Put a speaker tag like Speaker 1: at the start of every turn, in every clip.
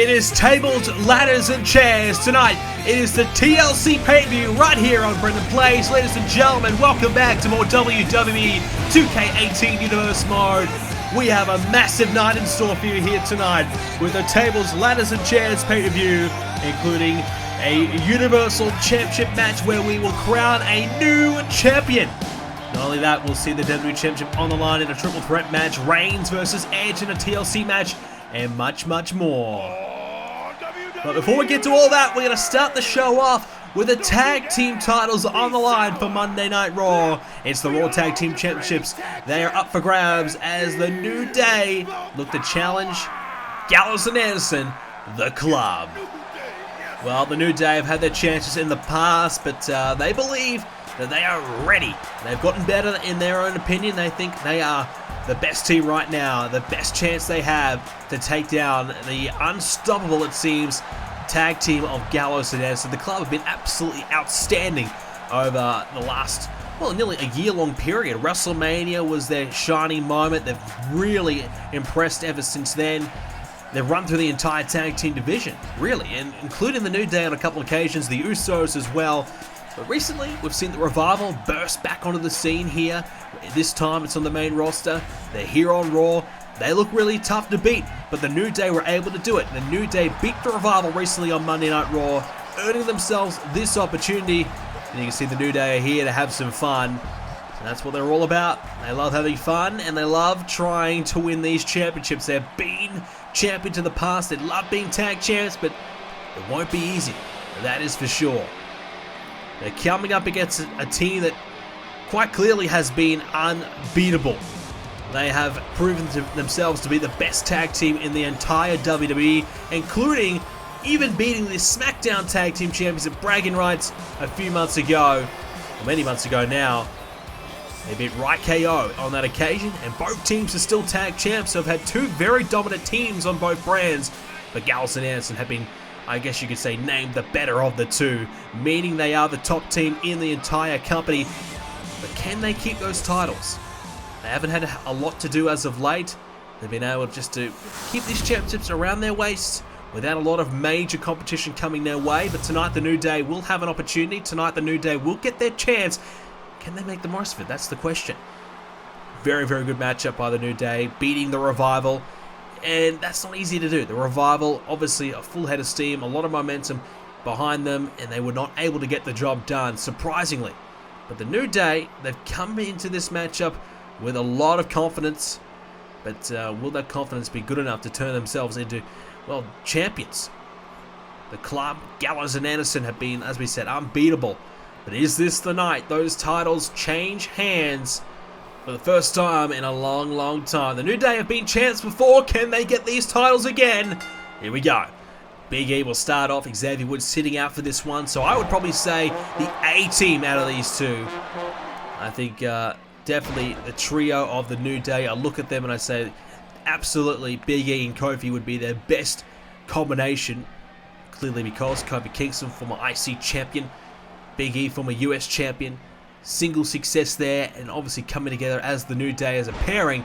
Speaker 1: It is tables, ladders, and chairs. Tonight, it is the TLC pay-per-view right here on BrendenPlayz. Ladies and gentlemen, welcome back to more WWE 2k18 Universe Mode. We have a massive night in store for you here tonight with the tables, ladders, and chairs pay-per-view, including a Universal Championship match where we will crown a new champion. Not only that, we'll see the WWE Championship on the line in a triple threat match, Reigns versus Edge in a TLC match, and much, much more. But before we get to all that, we're going to start the show off with the tag team titles on the line for Monday Night Raw. It's the Raw Tag Team Championships. They are up for grabs as the New Day look to challenge Gallows and Anderson, the Club. Well, the New Day have had their chances in the past, but they believe that they are ready. They've gotten better in their own opinion. They think they are the best team right now, the best chance they have to take down the unstoppable, it seems, tag team of Gallows and Anderson. The Club have been absolutely outstanding over the last, well, nearly a year-long period. WrestleMania was their shining moment. They've really impressed ever since then. They've run through the entire tag team division, really, and including the New Day on a couple of occasions, the Usos as well. But recently, we've seen the Revival burst back onto the scene here. This time, it's on the main roster. They're here on Raw. They look really tough to beat, but the New Day were able to do it. The New Day beat the Revival recently on Monday Night Raw, earning themselves this opportunity. And you can see the New Day are here to have some fun. And that's what they're all about. They love having fun, and they love trying to win these championships. They've been champions in the past. They love being tag champs, but it won't be easy. That is for sure. They're coming up against a team that quite clearly has been unbeatable. They have proven themselves to be the best tag team in the entire WWE, including even beating the SmackDown Tag Team Champions at bragging rights a few months ago, or many months ago now. They beat RhyKO on that occasion, and both teams are still tag champs, so have had two very dominant teams on both brands. But Gallows and Anderson have been, I guess you could say, named the better of the two, meaning they are the top team in the entire company. But can they keep those titles? They haven't had a lot to do as of late. They've been able just to keep these championships around their waists without a lot of major competition coming their way. But tonight the New Day will have an opportunity. Tonight the New Day will get their chance. Can they make the most of it? That's the question. Very, very good matchup by the New Day, beating the Revival. And that's not easy to do. The Revival, obviously a full head of steam, a lot of momentum behind them, and they were not able to get the job done, surprisingly. But the New Day, they've come into this matchup with a lot of confidence. But will that confidence be good enough to turn themselves into, well, champions? The Club, Gallows and Anderson have been, as we said, unbeatable. But is this the night those titles change hands for the first time in a long, long time? The New Day have been champs before. Can they get these titles again? Here we go. Big E will start off. Xavier Woods sitting out for this one. So I would probably say the A-team out of these two. I think definitely the trio of the New Day. I look at them and I say absolutely Big E and Kofi would be their best combination. Clearly because Kofi Kingston, former IC champion. Big E, former US champion. Single success there, and obviously coming together as the New Day as a pairing.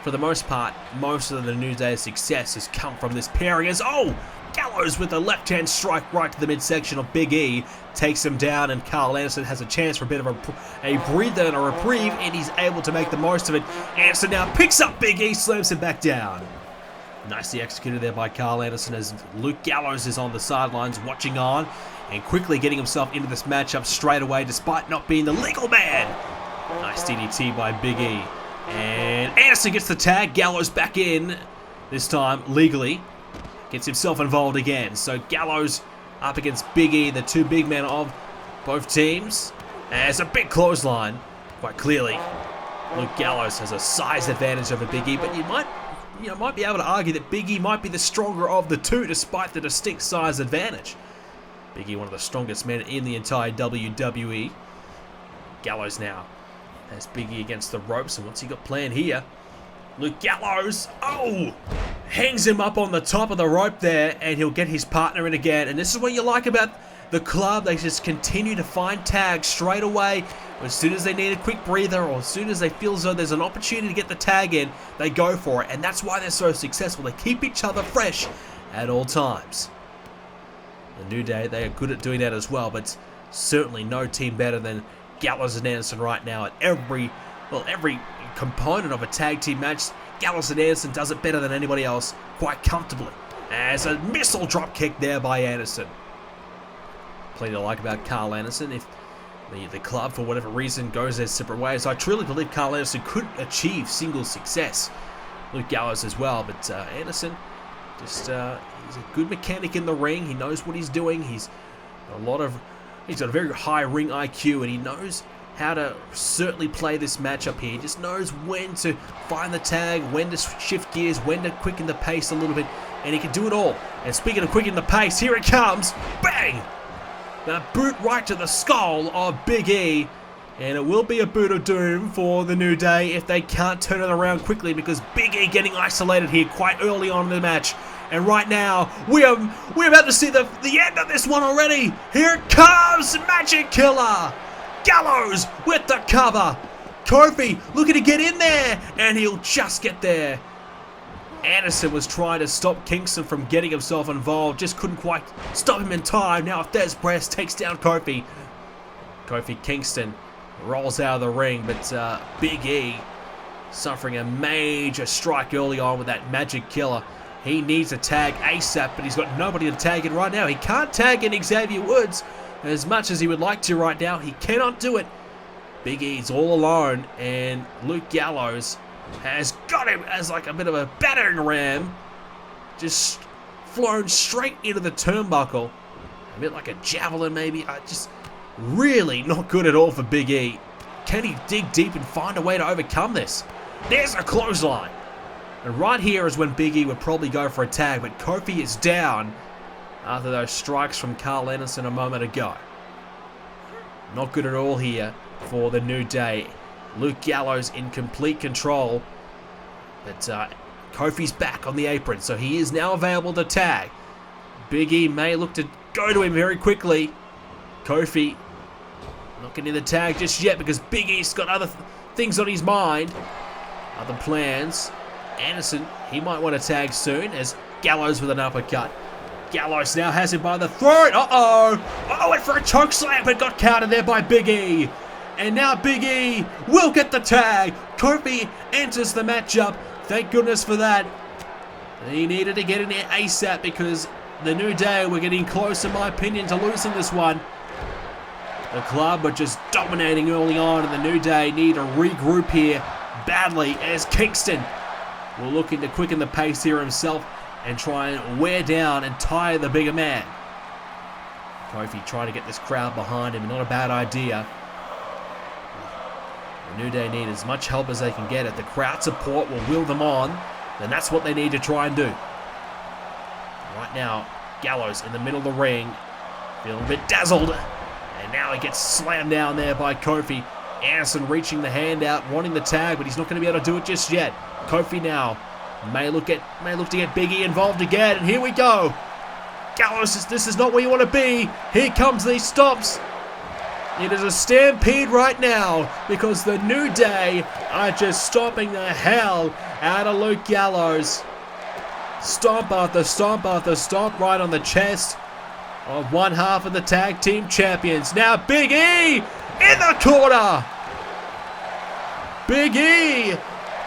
Speaker 1: For the most part, most of the New Day's success has come from this pairing as, oh, Gallows with a left-hand strike right to the midsection of Big E. Takes him down, and Carl Anderson has a chance for a bit of a breather and a reprieve, and he's able to make the most of it. Anderson now picks up Big E, slams him back down. Nicely executed there by Carl Anderson as Luke Gallows is on the sidelines watching on and quickly getting himself into this matchup straight away despite not being the legal man. Nice DDT by Big E. And Anderson gets the tag. Gallows back in, this time legally. Gets himself involved again. So Gallows up against Big E, the two big men of both teams. And it's a big clothesline, quite clearly. Luke Gallows has a size advantage over Big E, but you might be able to argue that Big E might be the stronger of the two despite the distinct size advantage. Big E, one of the strongest men in the entire WWE. Gallows now has Big E against the ropes, and what's he got planned here? Luke Gallows, oh, hangs him up on the top of the rope there, and he'll get his partner in again. And this is what you like about the Club. They just continue to find tags straight away. As soon as they need a quick breather, or as soon as they feel as though there's an opportunity to get the tag in, they go for it. And that's why they're so successful. They keep each other fresh. at all times. The New Day, they are good at doing that as well, but certainly no team better than Gallows and Anderson right now at every component of a tag team match. Gallows and Anderson does it better than anybody else, quite comfortably. As a missile drop kick there by Anderson. Plenty to like about Carl Anderson. If the club, for whatever reason, goes their separate ways, I truly believe Carl Anderson could achieve single success. Luke Gallows as well, but Anderson, just he's a good mechanic in the ring. He knows what he's doing. He's got a very high ring IQ, and he knows how to certainly play this matchup here. He just knows when to find the tag, when to shift gears, when to quicken the pace a little bit, and he can do it all. And speaking of quickening the pace, here it comes. Bang! The boot right to the skull of Big E. And it will be a boot of doom for the New Day if they can't turn it around quickly, because Big E getting isolated here quite early on in the match. And right now, we're about to see the end of this one already. Here it comes, Magic Killer. Gallows with the cover. Kofi looking to get in there, and he'll just get there. Anderson was trying to stop Kingston from getting himself involved, just couldn't quite stop him in time. Now Thez Press takes down Kofi. Kofi Kingston rolls out of the ring, but Big E suffering a major strike early on with that Magic Killer. He needs a tag ASAP, but he's got nobody to tag in right now. He can't tag in Xavier Woods as much as he would like to right now. He cannot do it. Big E's all alone, and Luke Gallows has got him as like a bit of a battering ram. Just flown straight into the turnbuckle. A bit like a javelin maybe. Just really not good at all for Big E. Can he dig deep and find a way to overcome this? There's a clothesline. And right here is when Big E would probably go for a tag, but Kofi is down after those strikes from Carl Anderson a moment ago. Not good at all here for the New Day. Luke Gallows in complete control, but Kofi's back on the apron, so he is now available to tag. Big E may look to go to him very quickly. Kofi not getting the tag just yet because Big E's got other things on his mind, other plans. Anderson, he might want to tag soon, as Gallows with an uppercut. Gallows now has him by the throat. Uh-oh, went for a choke slam, but got countered there by Big E. And now Big E will get the tag. Kofi enters the matchup. Thank goodness for that. He needed to get in there ASAP because the New Day were getting close, in my opinion, to losing this one. The club were just dominating early on, and the New Day need to regroup here badly, as Kingston will looking to quicken the pace here himself and try and wear down and tire the bigger man. Kofi trying to get this crowd behind him, not a bad idea. The New Day need as much help as they can get. If the crowd support will will them on, then that's what they need to try and do. Right now, Gallows in the middle of the ring, feeling a bit dazzled, and now he gets slammed down there by Kofi. Anderson reaching the hand out, wanting the tag, but he's not going to be able to do it just yet. Kofi now may look to get Big E involved again, and here we go. Gallows, this is not where you want to be. Here comes these stops. It is a stampede right now because the New Day are just stomping the hell out of Luke Gallows. Stomp after stomp after stomp right on the chest of one half of the tag team champions. Now Big E in the corner. Big E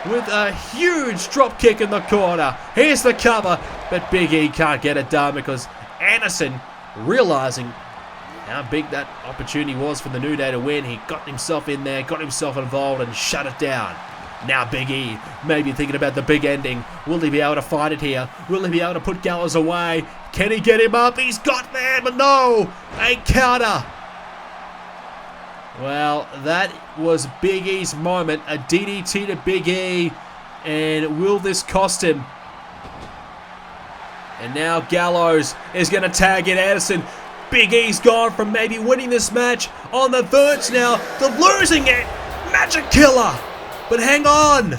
Speaker 1: with a huge drop kick in the corner. Here's the cover, but Big E can't get it done because Anderson, realizing how big that opportunity was for the New Day to win, he got himself in there, got himself involved, and shut it down. Now Big E may be thinking about the big ending. Will he be able to fight it here? Will he be able to put Gallows away? Can he get him up? He's got there, but no! A counter! Well, that was Big E's moment. A DDT to Big E. And will this cost him? And now Gallows is going to tag in Anderson. Big E's gone from maybe winning this match on the verge now to losing it. Magic Killer. But hang on.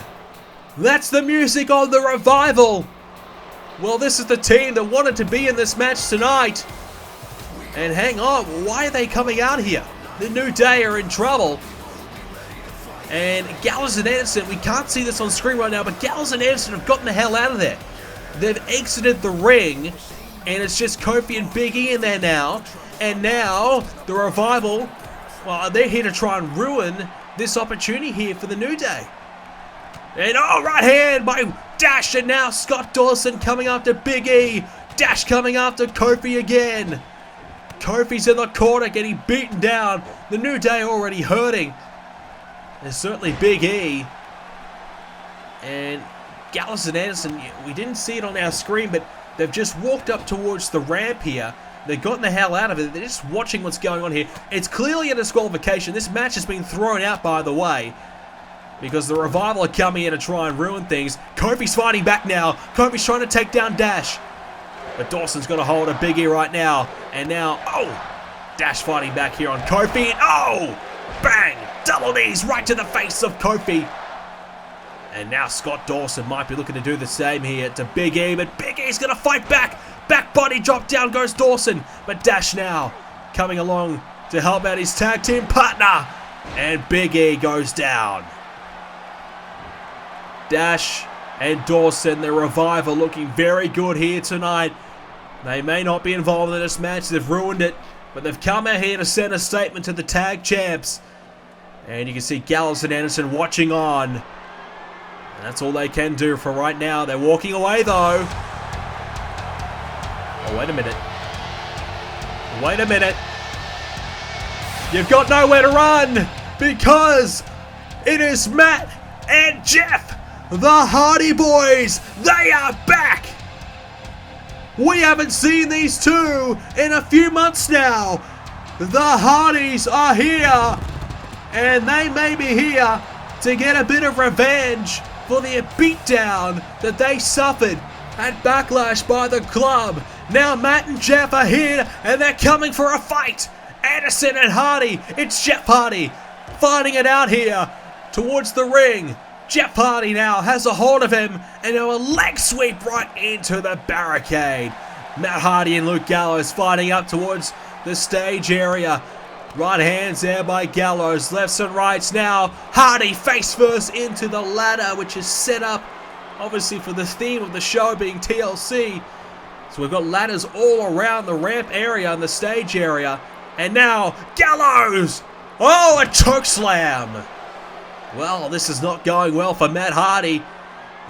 Speaker 1: That's the music of the Revival. Well, this is the team that wanted to be in this match tonight. And hang on. Why are they coming out here? The New Day are in trouble. And Gallows and Anderson, we can't see this on screen right now, but Gallows and Anderson have gotten the hell out of there. they've exited the ring, and it's just Kofi and Big E in there now. And now, the Revival, well, they're here to try and ruin this opportunity here for the New Day. And oh, right hand by Dash, and now Scott Dawson coming after Big E. Dash coming after Kofi again. Kofi's in the corner getting beaten down. The New Day already hurting. There's certainly Big E. And Gallows and Anderson, we didn't see it on our screen, but they've just walked up towards the ramp here. They've gotten the hell out of it. They're just watching what's going on here. It's clearly a disqualification. This match has been thrown out, by the way, because the Revival are coming in to try and ruin things. Kofi's fighting back now. Kofi's trying to take down Dash. But Dawson's got a hold of Big E right now. And now, oh, Dash fighting back here on Kofi. And oh, bang, double knees right to the face of Kofi. And now Scott Dawson might be looking to do the same here to Big E. But Big E's going to fight back. Back body drop, down goes Dawson. But Dash now coming along to help out his tag team partner. And Big E goes down. Dash and Dawson, the Revival, looking very good here tonight. They may not be involved in this match. They've ruined it. But they've come out here to send a statement to the tag champs. And you can see Gallows and Anderson watching on. And that's all they can do for right now. They're walking away, though. Oh, wait a minute. Wait a minute. You've got nowhere to run because it is Matt and Jeff, the Hardy Boys. They are back. We haven't seen these two in a few months now. The Hardys are here, and they may be here to get a bit of revenge for the beatdown that they suffered at Backlash by the Club. Now Matt and Jeff are here, and they're coming for a fight. Anderson and Hardy. It's Jeff Hardy fighting it out here towards the ring. Jeff Hardy now has a hold of him, and now a leg sweep right into the barricade. Matt Hardy and Luke Gallows fighting up towards the stage area. Right hands there by Gallows, lefts and rights now. Hardy face first into the ladder, which is set up obviously for the theme of the show being TLC. So we've got ladders all around the ramp area and the stage area. And now Gallows! Oh, a choke slam! Well, this is not going well for Matt Hardy.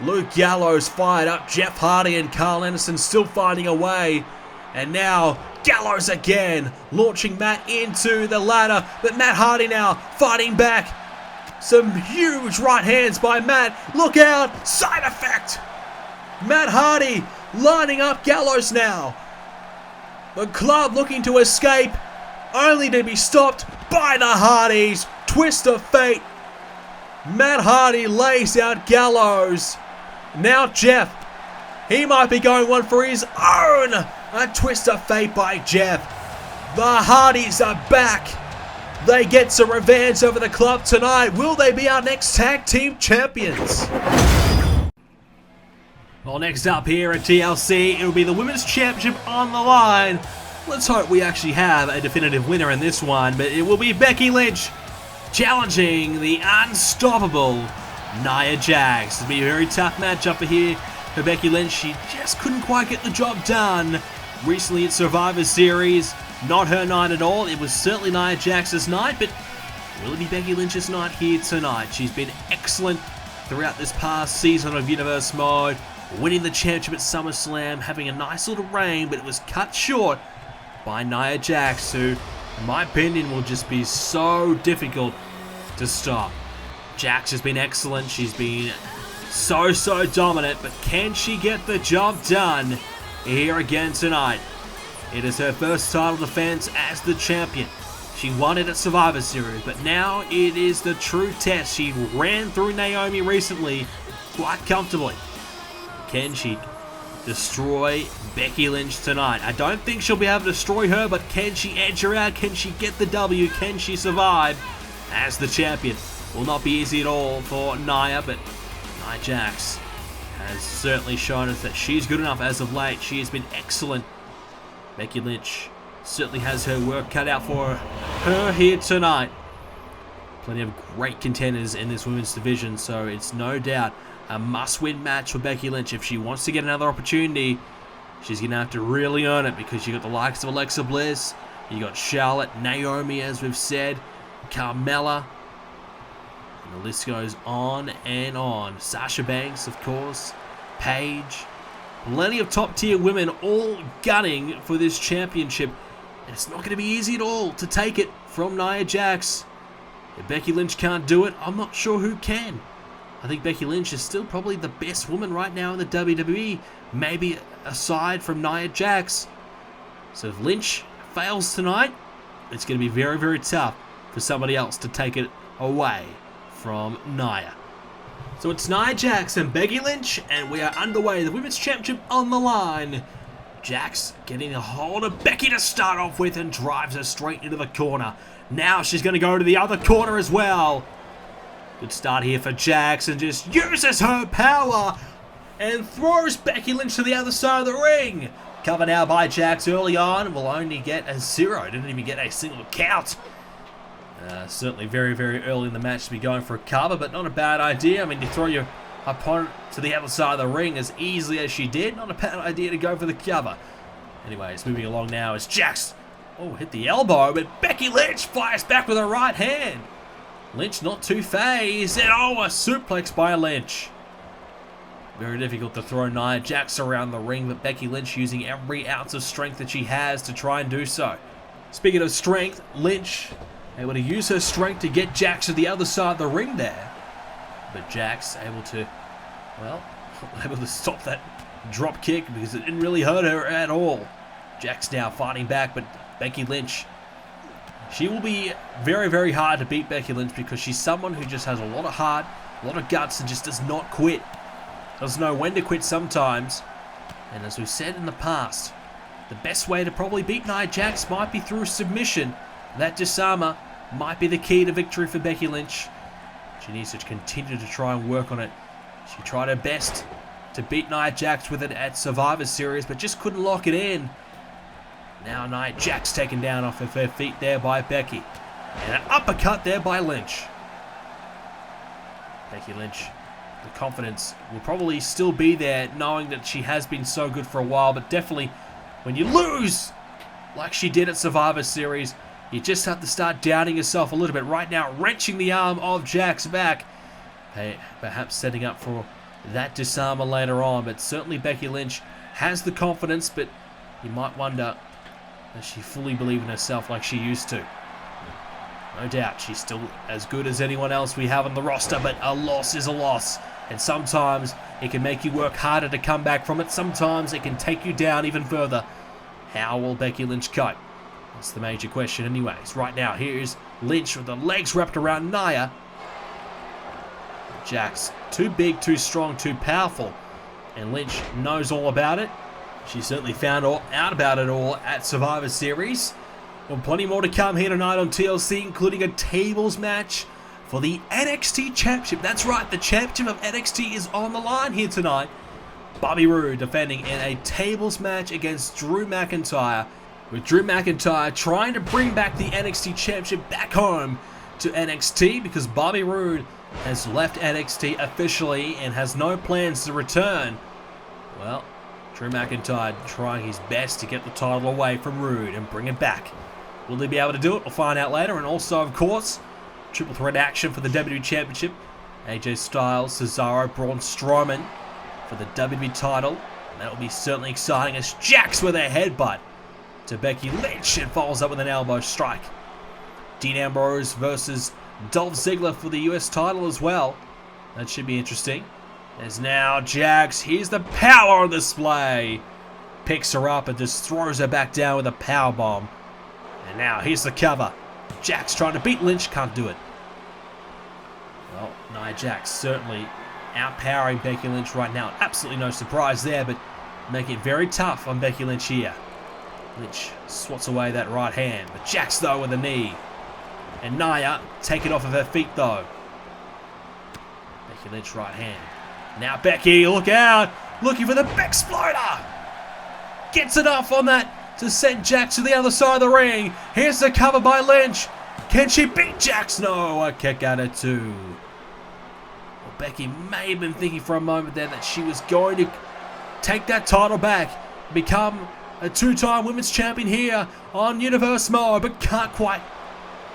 Speaker 1: Luke Gallows fired up. Jeff Hardy and Carl Anderson still finding a way. And now Gallows again, launching Matt into the ladder. But Matt Hardy now fighting back. Some huge right hands by Matt. Look out! Side effect! Matt Hardy lining up Gallows now. The Club looking to escape, only to be stopped by the Hardys. Twist of fate. Matt Hardy lays out Gallows. Now Jeff, he might be going one for his own. A twist of fate by Jeff. The Hardys are back. They get some revenge over the Club tonight. Will they be our next tag team champions? Well, next up here at TLC, it will be the Women's Championship on the line. Let's hope we actually have a definitive winner in this one, but it will be Becky Lynch challenging the unstoppable Nia Jax. It'll be a very tough matchup here for Becky Lynch. She just couldn't quite get the job done recently at Survivor Series. Not her night at all. It was certainly Nia Jax's night, but will it be Becky Lynch's night here tonight? She's been excellent throughout this past season of Universe Mode, winning the championship at SummerSlam, having a nice little reign, but it was cut short by Nia Jax, who, in my opinion, will just be so difficult to stop. Jax has been excellent. She's been so dominant, but can she get the job done here again tonight? It is her first title defense as the champion. She won it at Survivor Series, but now it is the true test. She ran through Naomi recently quite comfortably. Can she destroy Becky Lynch tonight? I don't think she'll be able to destroy her, but can she edge her out? Can she get the W? Can she survive as the champion? Will not be easy at all for Nia, but Nia Jax has certainly shown us that she's good enough as of late. She has been excellent. Becky Lynch certainly has her work cut out for her here tonight. Plenty of great contenders in this women's division, so it's no doubt a must-win match for Becky Lynch. If she wants to get another opportunity, she's going to have to really earn it, because you got the likes of Alexa Bliss, you got Charlotte, Naomi, as we've said, Carmella, and the list goes on and on. Sasha Banks, of course, Paige, plenty of top-tier women all gunning for this championship. And it's not going to be easy at all to take it from Nia Jax. If Becky Lynch can't do it, I'm not sure who can. I think Becky Lynch is still probably the best woman right now in the WWE, maybe aside from Nia Jax. So if Lynch fails tonight, it's going to be very, very tough for somebody else to take it away from Nia. So it's Nia Jax and Becky Lynch, and we are underway. The Women's Championship on the line. Jax getting a hold of Becky to start off with and drives her straight into the corner. Now she's going to go to the other corner as well. Good start here for Jax, and just uses her power and throws Becky Lynch to the other side of the ring. Cover now by Jax early on. Will only get a 0. Didn't even get a single count. Certainly very, very early in the match to be going for a cover, but not a bad idea. I mean, you throw your opponent to the other side of the ring as easily as she did. Not a bad idea to go for the cover. Anyways, moving along now is Jax. Oh, hit the elbow, but Becky Lynch fires back with her right hand. Lynch not too phased, and oh, a suplex by Lynch. Very difficult to throw Nia Jax around the ring, but Becky Lynch using every ounce of strength that she has to try and do so. Speaking of strength, Lynch able to use her strength to get Jax to the other side of the ring there. But Jax able to, well, able to stop that drop kick because it didn't really hurt her at all. Jax now fighting back, but Becky Lynch, she will be very, very hard to beat Becky Lynch because she's someone who just has a lot of heart, a lot of guts, and just does not quit. Doesn't know when to quit sometimes. And as we've said in the past, the best way to probably beat Nia Jax might be through submission. That disarmer might be the key to victory for Becky Lynch. She needs to continue to try and work on it. She tried her best to beat Nia Jax with it at Survivor Series, but just couldn't lock it in. Now Nia Jax taken down off of her feet there by Becky. And an uppercut there by Lynch. Becky Lynch, the confidence will probably still be there, knowing that she has been so good for a while, but definitely when you lose like she did at Survivor Series, you just have to start doubting yourself a little bit. Right now, wrenching the arm of Jax back. Hey, perhaps setting up for that disarmer later on, but certainly Becky Lynch has the confidence, but you might wonder, does she fully believe in herself like she used to? No doubt, she's still as good as anyone else we have on the roster, but a loss is a loss. And sometimes it can make you work harder to come back from it. Sometimes it can take you down even further. How will Becky Lynch cope? That's the major question anyways. Right now, here's Lynch with the legs wrapped around Nia. Jax, too big, too strong, too powerful. And Lynch knows all about it. She certainly found out about it all at Survivor Series. Well, plenty more to come here tonight on TLC, including a tables match for the NXT Championship. That's right, the Championship of NXT is on the line here tonight. Bobby Roode defending in a tables match against Drew McIntyre, with Drew McIntyre trying to bring back the NXT Championship back home to NXT because Bobby Roode has left NXT officially and has no plans to return. Well, Drew McIntyre trying his best to get the title away from Roode and bring it back. Will he be able to do it? We'll find out later. And also, of course, triple threat action for the WWE Championship. AJ Styles, Cesaro, Braun Strowman for the WWE title. And that will be certainly exciting as Jax with a headbutt to Becky Lynch and follows up with an elbow strike. Dean Ambrose versus Dolph Ziggler for the US title as well. That should be interesting. There's now Jax. Here's the power on display. Picks her up and just throws her back down with a powerbomb. And now here's the cover. Jax trying to beat Lynch, can't do it. Well, Nia Jax certainly outpowering Becky Lynch right now. Absolutely no surprise there, but making it very tough on Becky Lynch here. Lynch swats away that right hand, but Jax though with a knee. And Nia taken off of her feet though. Becky Lynch right hand. Now Becky, look out! Looking for the Bexploder! Gets enough on that to send Jax to the other side of the ring. Here's the cover by Lynch. Can she beat Jax? No, a kick out of two. Becky may have been thinking for a moment there that she was going to take that title back, become a two-time women's champion here on Universe mode, but can't quite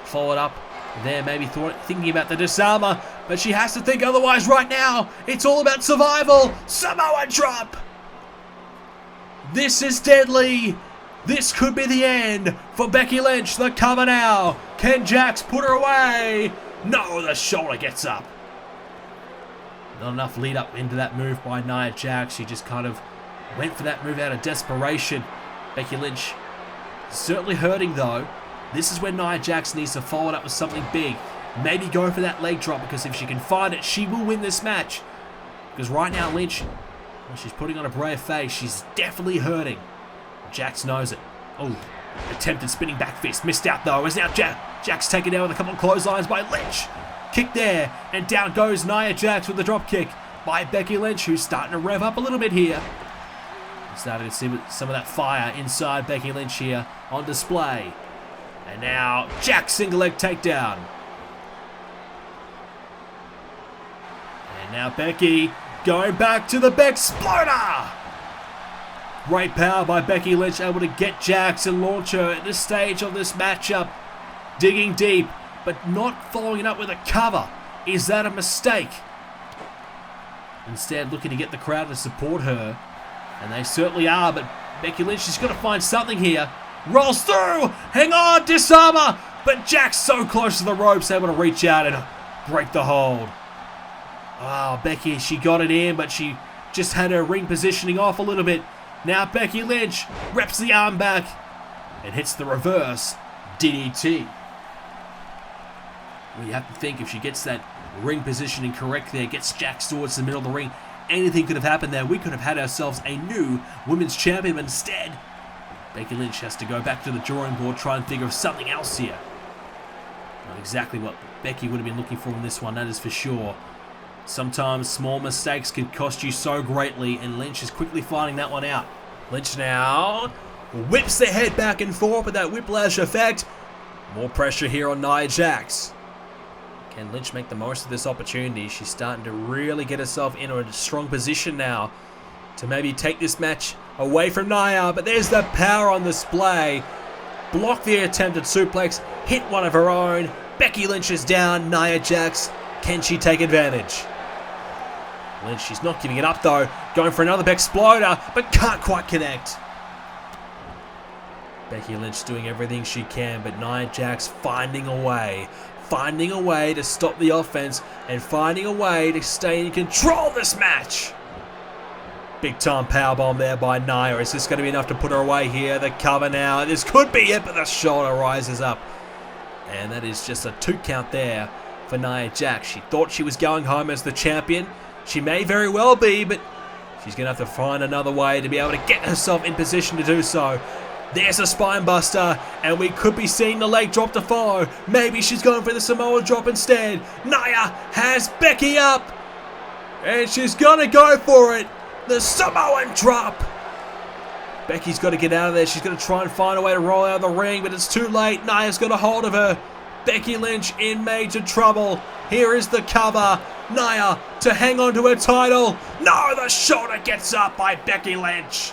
Speaker 1: follow it up there. Maybe thinking about the disarmer, but she has to think otherwise right now. It's all about survival. Samoa drop. This is deadly. This could be the end for Becky Lynch. The cover now. Can Jax put her away? No, the shoulder gets up. Not enough lead up into that move by Nia Jax. She just kind of went for that move out of desperation. Becky Lynch certainly hurting though. This is where Nia Jax needs to follow it up with something big. Maybe go for that leg drop, because if she can find it, she will win this match. Because right now Lynch, well, she's putting on a brave face. She's definitely hurting. Jax knows it. Oh, attempted spinning back fist. Missed out though. As now Jax taken down with a couple of clotheslines by Lynch. Kick there, and down goes Nia Jax with the drop kick by Becky Lynch, who's starting to rev up a little bit here. We're starting to see some of that fire inside Becky Lynch here on display. And now Jax single leg takedown. And now Becky going back to the Bexploder. Great power by Becky Lynch, able to get Jax and launch her at this stage of this matchup. Digging deep, but not following it up with a cover. Is that a mistake? Instead, looking to get the crowd to support her. And they certainly are, but Becky Lynch is going to find something here. Rolls through! Hang on, disarmer! But Jax so close to the ropes, able to reach out and break the hold. Oh, Becky, she got it in, but she just had her ring positioning off a little bit. Now Becky Lynch reps the arm back and hits the reverse DDT. Well, you have to think if she gets that ring positioning correct there, gets Jax towards the middle of the ring, anything could have happened there. We could have had ourselves a new women's champion, but instead, Becky Lynch has to go back to the drawing board, try and figure of something else here. Not exactly what Becky would have been looking for in this one, that is for sure. Sometimes small mistakes can cost you so greatly, and Lynch is quickly finding that one out. Lynch now whips the head back and forth with that whiplash effect. More pressure here on Nia Jax. Can Lynch make the most of this opportunity? She's starting to really get herself into a strong position now to maybe take this match away from Nia, but there's the power on display. Block the attempted suplex, hit one of her own. Becky Lynch is down. Nia Jax, can she take advantage? Lynch, she's not giving it up though. Going for another Bexploder, but can't quite connect. Becky Lynch doing everything she can, but Nia Jax finding a way to stop the offense and finding a way to stay in control of this match. Big time powerbomb there by Nia. Is this going to be enough to put her away here? The cover now. This could be it, but the shoulder rises up. And that is just a 2 count there for Nia Jax. She thought she was going home as the champion. She may very well be, but she's going to have to find another way to be able to get herself in position to do so. There's a spine buster, and we could be seeing the leg drop to follow. Maybe she's going for the Samoa drop instead. Nia has Becky up, and she's going to go for it. The Samoan drop. Becky's got to get out of there. She's going to try and find a way to roll out of the ring, but it's too late. Nia's got a hold of her. Becky Lynch in major trouble. Here is the cover. Nia to hang on to her title. No, the shoulder gets up by Becky Lynch.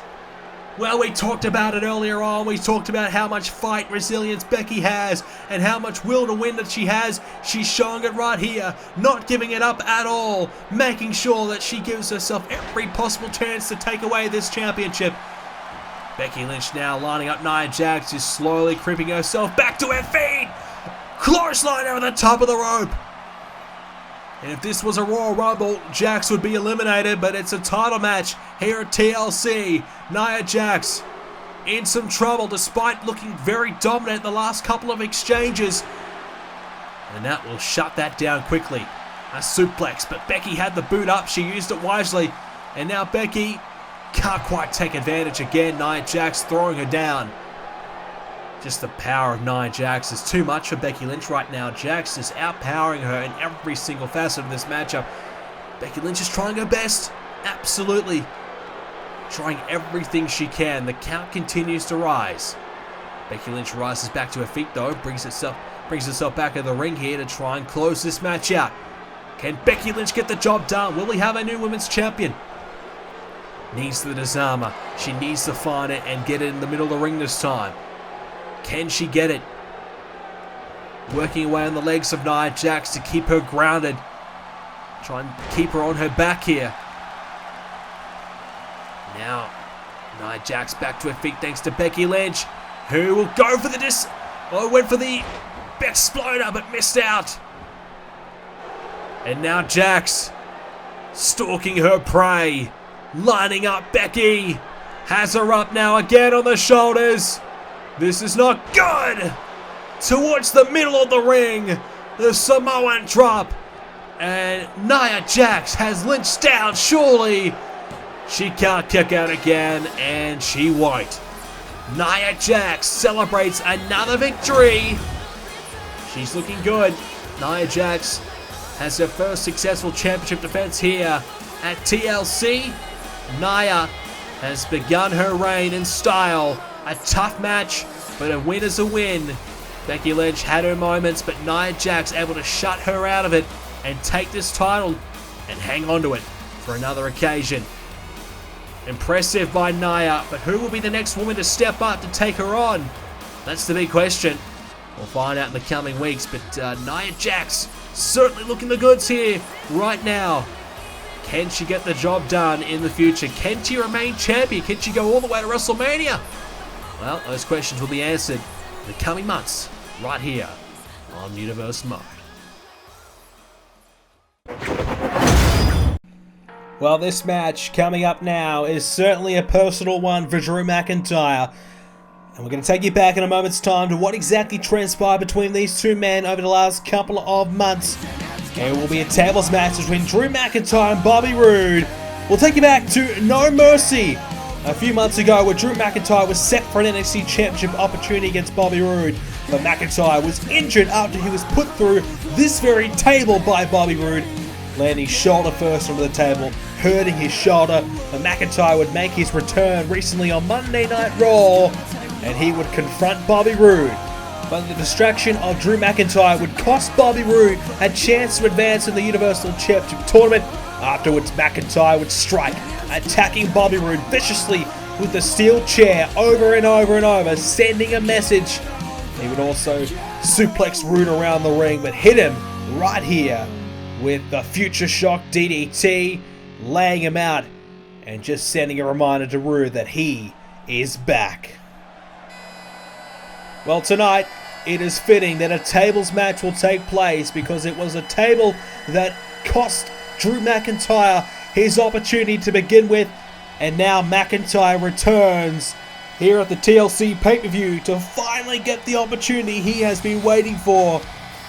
Speaker 1: Well, we talked about it earlier on. We talked about how much fight resilience Becky has and how much will to win that she has. She's showing it right here, not giving it up at all, making sure that she gives herself every possible chance to take away this championship. Becky Lynch now lining up Nia Jax, is slowly creeping herself back to her feet. Clothesline over the top of the rope. And if this was a Royal Rumble, Jax would be eliminated, but it's a title match here at TLC. Nia Jax in some trouble despite looking very dominant in the last couple of exchanges. And that will shut that down quickly. A suplex, but Becky had the boot up. She used it wisely. And now Becky can't quite take advantage again. Nia Jax throwing her down. Just the power of Nia Jax is too much for Becky Lynch right now. Jax is outpowering her in every single facet of this matchup. Becky Lynch is trying her best. Absolutely. Trying everything she can. The count continues to rise. Becky Lynch rises back to her feet though. Brings herself back in the ring here to try and close this match out. Can Becky Lynch get the job done? Will we have a new women's champion? Needs the disarmer. She needs to find it and get it in the middle of the ring this time. Can she get it? Working away on the legs of Nia Jax to keep her grounded. Try and keep her on her back here. Now, Nia Jax back to her feet thanks to Becky Lynch, who will go for the went for the exploder but missed out. And now Jax stalking her prey, lining up Becky. Has her up now again on the shoulders. This is not good. Towards the middle of the ring, the Samoan drop. And Nia Jax has Lynch down, surely. She can't kick out again, and she won't. Nia Jax celebrates another victory. She's looking good. Nia Jax has her first successful championship defense here at TLC. Nia has begun her reign in style. A tough match, but a win is a win. Becky Lynch had her moments, but Nia Jax able to shut her out of it and take this title and hang on to it for another occasion. Impressive by Nia, but who will be the next woman to step up to take her on? That's the big question. We'll find out in the coming weeks, but Nia Jax certainly looking the goods here right now. Can she get the job done in the future? Can she remain champion? Can she go all the way to WrestleMania? Well, those questions will be answered in the coming months right here on Universe Mode. Well, this match coming up now is certainly a personal one for Drew McIntyre. And we're going to take you back in a moment's time to what exactly transpired between these two men over the last couple of months. It will be a tables match between Drew McIntyre and Bobby Roode. We'll take you back to No Mercy a few months ago, where Drew McIntyre was set for an NXT Championship opportunity against Bobby Roode. But McIntyre was injured after he was put through this very table by Bobby Roode, landing shoulder first onto the table, hurting his shoulder. But McIntyre would make his return recently on Monday Night Raw, and he would confront Bobby Roode. But the distraction of Drew McIntyre would cost Bobby Roode a chance to advance in the Universal Championship tournament. Afterwards, McIntyre would strike, attacking Bobby Roode viciously with the steel chair over and over and over, sending a message. He would also suplex Roode around the ring, but hit him right here with the Future Shock DDT, laying him out and just sending a reminder to Roode that he is back. Well, tonight it is fitting that a tables match will take place, because it was a table that cost Drew McIntyre his opportunity to begin with, and now McIntyre returns here at the TLC pay-per-view to finally get the opportunity he has been waiting for.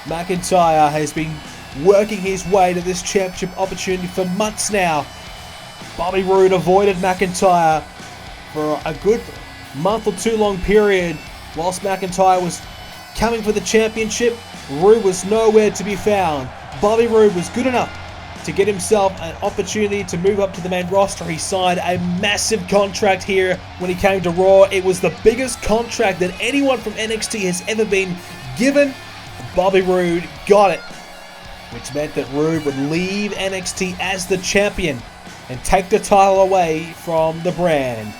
Speaker 1: McIntyre has been working his way to this championship opportunity for months now. Bobby Roode avoided McIntyre for a good month or two long period. Whilst McIntyre was coming for the championship, Roode was nowhere to be found. Bobby Roode was good enough to get himself an opportunity to move up to the main roster. He signed a massive contract here when he came to Raw. It was the biggest contract that anyone from NXT has ever been given. Bobby Roode got it, which meant that Roode would leave NXT as the champion and take the title away from the brand.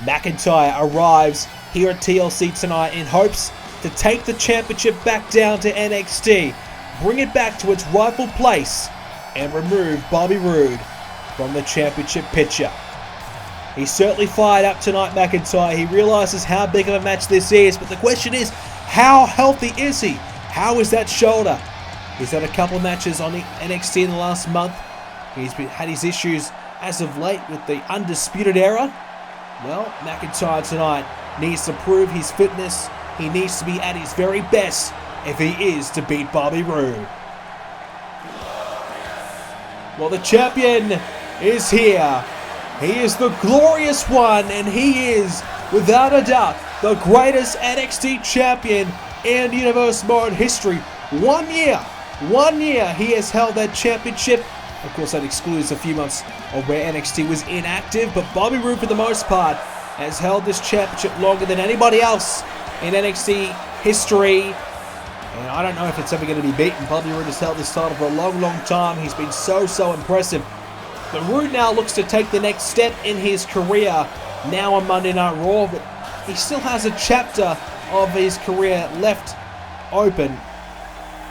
Speaker 1: McIntyre arrives here at TLC tonight in hopes to take the championship back down to NXT, bring it back to its rightful place, and remove Bobby Roode from the championship picture. He's certainly fired up tonight, McIntyre. He realizes how big of a match this is, but the question is, how healthy is he? How is that shoulder? He's had a couple of matches on the NXT in the last month. He's had his issues as of late with the Undisputed Era. Well, McIntyre tonight needs to prove his fitness. He needs to be at his very best if he is to beat Bobby Roode. Well, the champion is here. He is the glorious one, and he is, without a doubt, the greatest NXT champion in Universe Mode history. 1 year he has held that championship. Of course, that excludes a few months of where NXT was inactive, but Bobby Roode, for the most part, has held this championship longer than anybody else in NXT history. And I don't know if it's ever going to be beaten. Bobby Roode has held this title for a long, long time. He's been so impressive. But Roode now looks to take the next step in his career now on Monday Night Raw. But he still has a chapter of his career left open.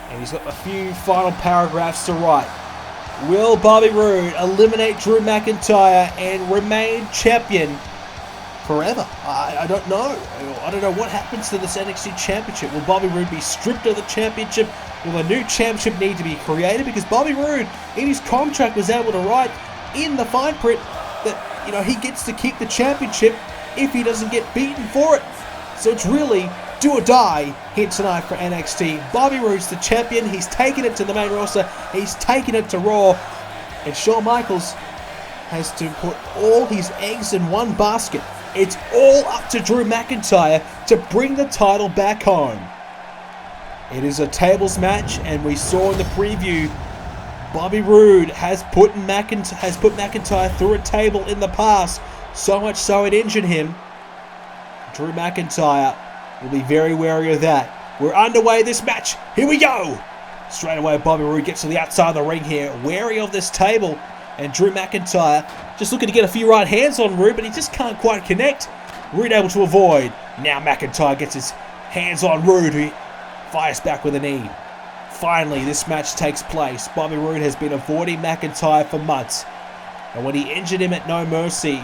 Speaker 1: And he's got a few final paragraphs to write. Will Bobby Roode eliminate Drew McIntyre and remain champion forever? I don't know. I don't know what happens to this NXT Championship. Will Bobby Roode be stripped of the championship? Will a new championship need to be created? Because Bobby Roode, in his contract, was able to write in the fine print that, you know, he gets to keep the championship if he doesn't get beaten for it. So it's really do or die here tonight for NXT. Bobby Roode's the champion. He's taken it to the main roster. He's taken it to Raw. And Shawn Michaels has to put all his eggs in one basket. It's all up to Drew McIntyre to bring the title back home. It is a tables match, and we saw in the preview Bobby Roode has put McIntyre through a table in the past, so much so it injured him. Drew McIntyre will be very wary of that. We're underway this match. Here we go. Straight away, Bobby Roode gets to the outside of the ring here, wary of this table. And Drew McIntyre just looking to get a few right hands on Roode, but he just can't quite connect. Roode able to avoid. Now McIntyre gets his hands on Roode, who fires back with a knee. Finally, this match takes place. Bobby Roode has been avoiding McIntyre for months. And when he injured him at No Mercy,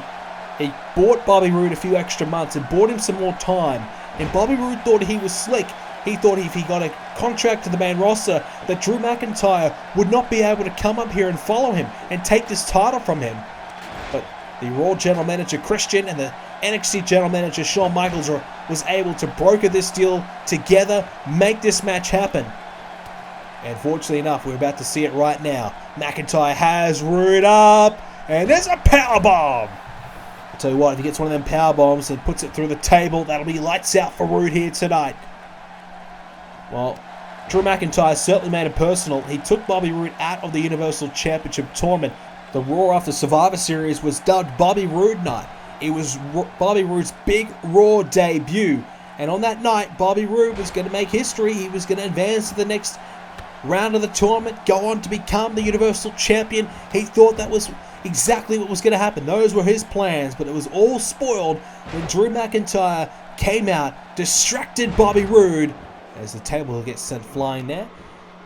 Speaker 1: he bought Bobby Roode a few extra months and bought him some more time. And Bobby Roode thought he was slick. He thought if he got a contract to the main roster, that Drew McIntyre would not be able to come up here and follow him and take this title from him. But the Raw General Manager Christian and the NXT General Manager Shawn Michaels was able to broker this deal together, make this match happen. And fortunately enough, we're about to see it right now. McIntyre has Roode up, and there's a powerbomb. I'll tell you what, if he gets one of them power bombs and puts it through the table, that'll be lights out for Roode here tonight. Well, Drew McIntyre certainly made it personal. He took Bobby Roode out of the Universal Championship tournament. The Raw after Survivor Series was dubbed Bobby Roode Night. It was Bobby Roode's big Raw debut. And on that night, Bobby Roode was going to make history. He was going to advance to the next round of the tournament, go on to become the Universal Champion. He thought that was exactly what was going to happen. Those were his plans, but it was all spoiled when Drew McIntyre came out, distracted Bobby Roode. As the table gets sent flying there,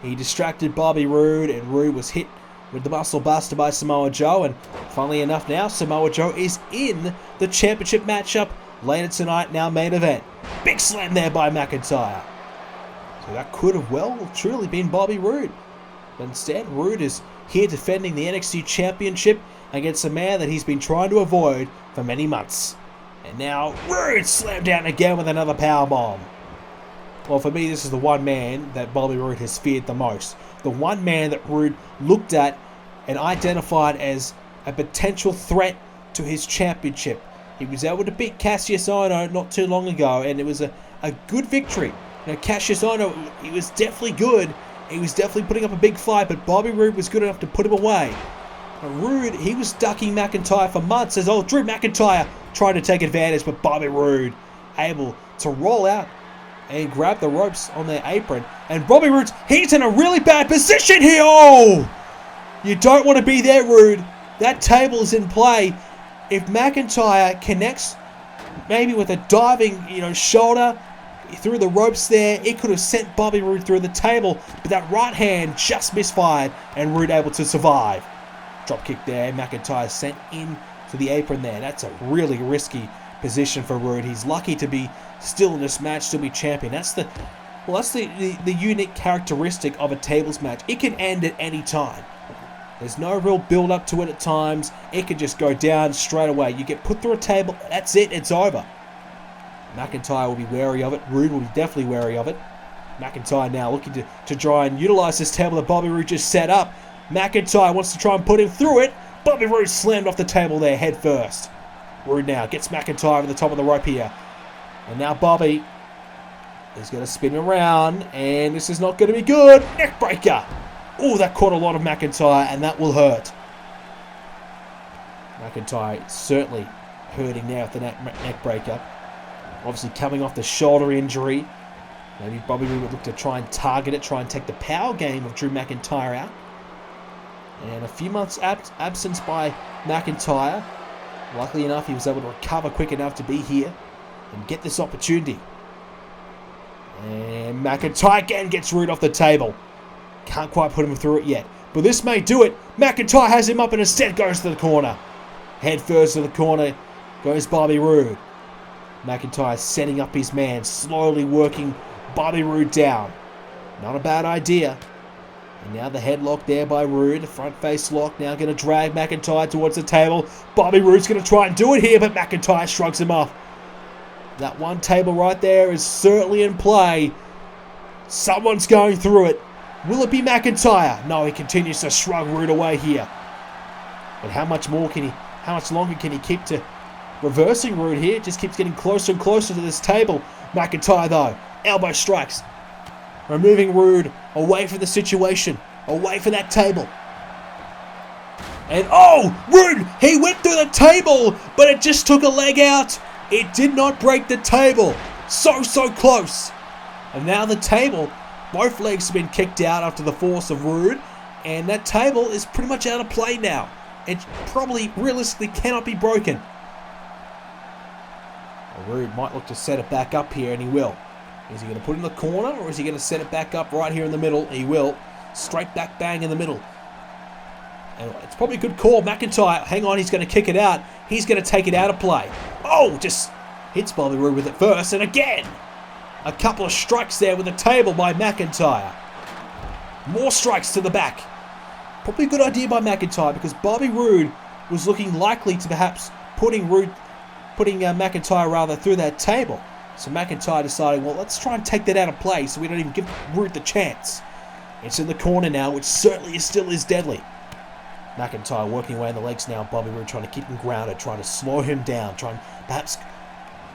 Speaker 1: he distracted Bobby Roode, and Roode was hit with the muscle buster by Samoa Joe. And funnily enough, now Samoa Joe is in the championship matchup later tonight, now main event. Big slam there by McIntyre. So that could have well truly been Bobby Roode. But instead, Roode is here defending the NXT Championship against a man that he's been trying to avoid for many months. And now Roode slammed down again with another powerbomb. Well, for me, this is the one man that Bobby Roode has feared the most. The one man that Roode looked at and identified as a potential threat to his championship. He was able to beat Cassius Ohno not too long ago, and it was a good victory. You know, Cassius Ohno, he was definitely good. He was definitely putting up a big fight, but Bobby Roode was good enough to put him away. Roode, he was ducking McIntyre for months as old Drew McIntyre trying to take advantage, but Bobby Roode able to roll out and grab the ropes on their apron. And Bobby Roode, he's in a really bad position here. Oh! You don't want to be there, Roode. That table is in play. If McIntyre connects maybe with a diving, shoulder through the ropes there, it could have sent Bobby Roode through the table. But that right hand just misfired, and Roode able to survive. Drop kick there. McIntyre sent in to the apron there. That's a really risky position for Roode. He's lucky to be still in this match, still be champion. That's the unique characteristic of a tables match. It can end at any time. There's no real build up to it at times. It can just go down straight away. You get put through a table, that's it, it's over. McIntyre will be wary of it. Roode will be definitely wary of it. McIntyre now looking to try and utilize this table that Bobby Roode just set up. McIntyre wants to try and put him through it. Bobby Roode slammed off the table there head first. Roode now gets McIntyre over the top of the rope here. And now Bobby is going to spin around, and this is not going to be good. Neckbreaker. Oh, that caught a lot of McIntyre, and that will hurt. McIntyre certainly hurting now with the neckbreaker. Obviously coming off the shoulder injury. Maybe Bobby Roode would look to try and target it, try and take the power game of Drew McIntyre out. And a few months absence by McIntyre. Luckily enough, he was able to recover quick enough to be here and get this opportunity. And McIntyre again gets Roode off the table. Can't quite put him through it yet. But this may do it. McIntyre has him up and instead goes to the corner. Head first to the corner goes Bobby Roode. McIntyre setting up his man, slowly working Bobby Roode down. Not a bad idea. And now the headlock there by Roode. The front face lock now going to drag McIntyre towards the table. Bobby Roode's going to try and do it here, but McIntyre shrugs him off. That one table right there is certainly in play. Someone's going through it. Will it be McIntyre? No, he continues to shrug Roode away here. But how much longer can he keep to reversing Roode here? It just keeps getting closer and closer to this table. McIntyre though, elbow strikes. Removing Roode away from the situation, away from that table. And oh, Roode, he went through the table, but it just took a leg out. It did not break the table. So close. And now the table, both legs have been kicked out after the force of Roode, and that table is pretty much out of play now. It probably realistically cannot be broken. Roode might look to set it back up here, and he will. Is he going to put it in the corner, or is he going to set it back up right here in the middle? He will. Straight back bang in the middle. And it's probably a good call. McIntyre, hang on, he's going to kick it out. He's going to take it out of play. Oh, just hits Bobby Roode with it first, and again. A couple of strikes there with the table by McIntyre. More strikes to the back. Probably a good idea by McIntyre, because Bobby Roode was looking likely to perhaps putting McIntyre through that table. So McIntyre decided, well, let's try and take that out of play so we don't even give Roode the chance. It's in the corner now, which certainly still is deadly. McIntyre working away on the legs now. Bobby Roode trying to keep him grounded, trying to slow him down, trying to perhaps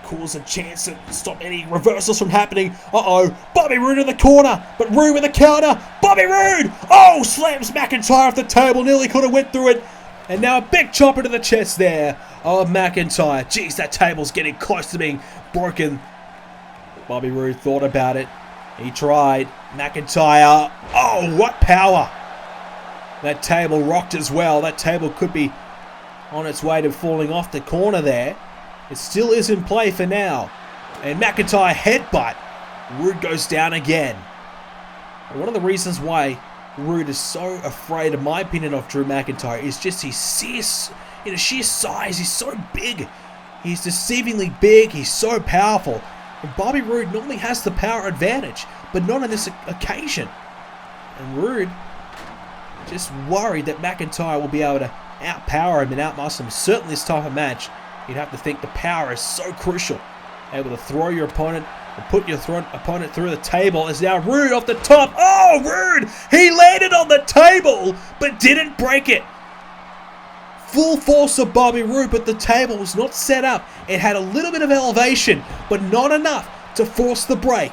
Speaker 1: cause a chance to stop any reversals from happening. Uh-oh, Bobby Roode in the corner, but Roode with a counter. Bobby Roode! Oh, slams McIntyre off the table, nearly could have went through it. And now a big chopper to the chest there of McIntyre. Jeez, that table's getting close to being broken. Bobby Roode thought about it. He tried. McIntyre. Oh, what power. That table rocked as well. That table could be on its way to falling off the corner there. It still is in play for now. And McIntyre headbutt. Roode goes down again. And one of the reasons why Roode is so afraid, in my opinion, of Drew McIntyre is just his sheer size. He's so big. He's deceivingly big. He's so powerful. And Bobby Roode normally has the power advantage, but not on this occasion. And Roode just worried that McIntyre will be able to outpower him and outmuscle him. Certainly this type of match, you'd have to think the power is so crucial. Able to throw your opponent and put your opponent through the table. Is now Roode off the top. Oh, Roode! He landed on the table, but didn't break it. Full force of Bobby Roode, but the table was not set up. It had a little bit of elevation, but not enough to force the break.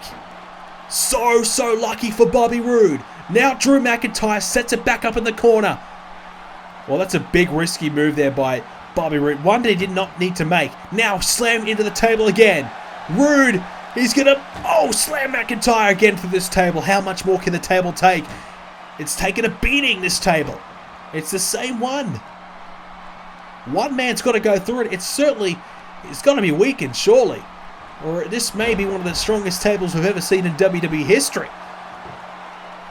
Speaker 1: So lucky for Bobby Roode. Now Drew McIntyre sets it back up in the corner. Well, that's a big risky move there by Bobby Roode. One that he did not need to make. Now slammed into the table again. Roode, he's going to, slam McIntyre again for this table. How much more can the table take? It's taken a beating, this table. It's the same one. One man's got to go through it. It's got to be weakened, surely. Or this may be one of the strongest tables we've ever seen in WWE history.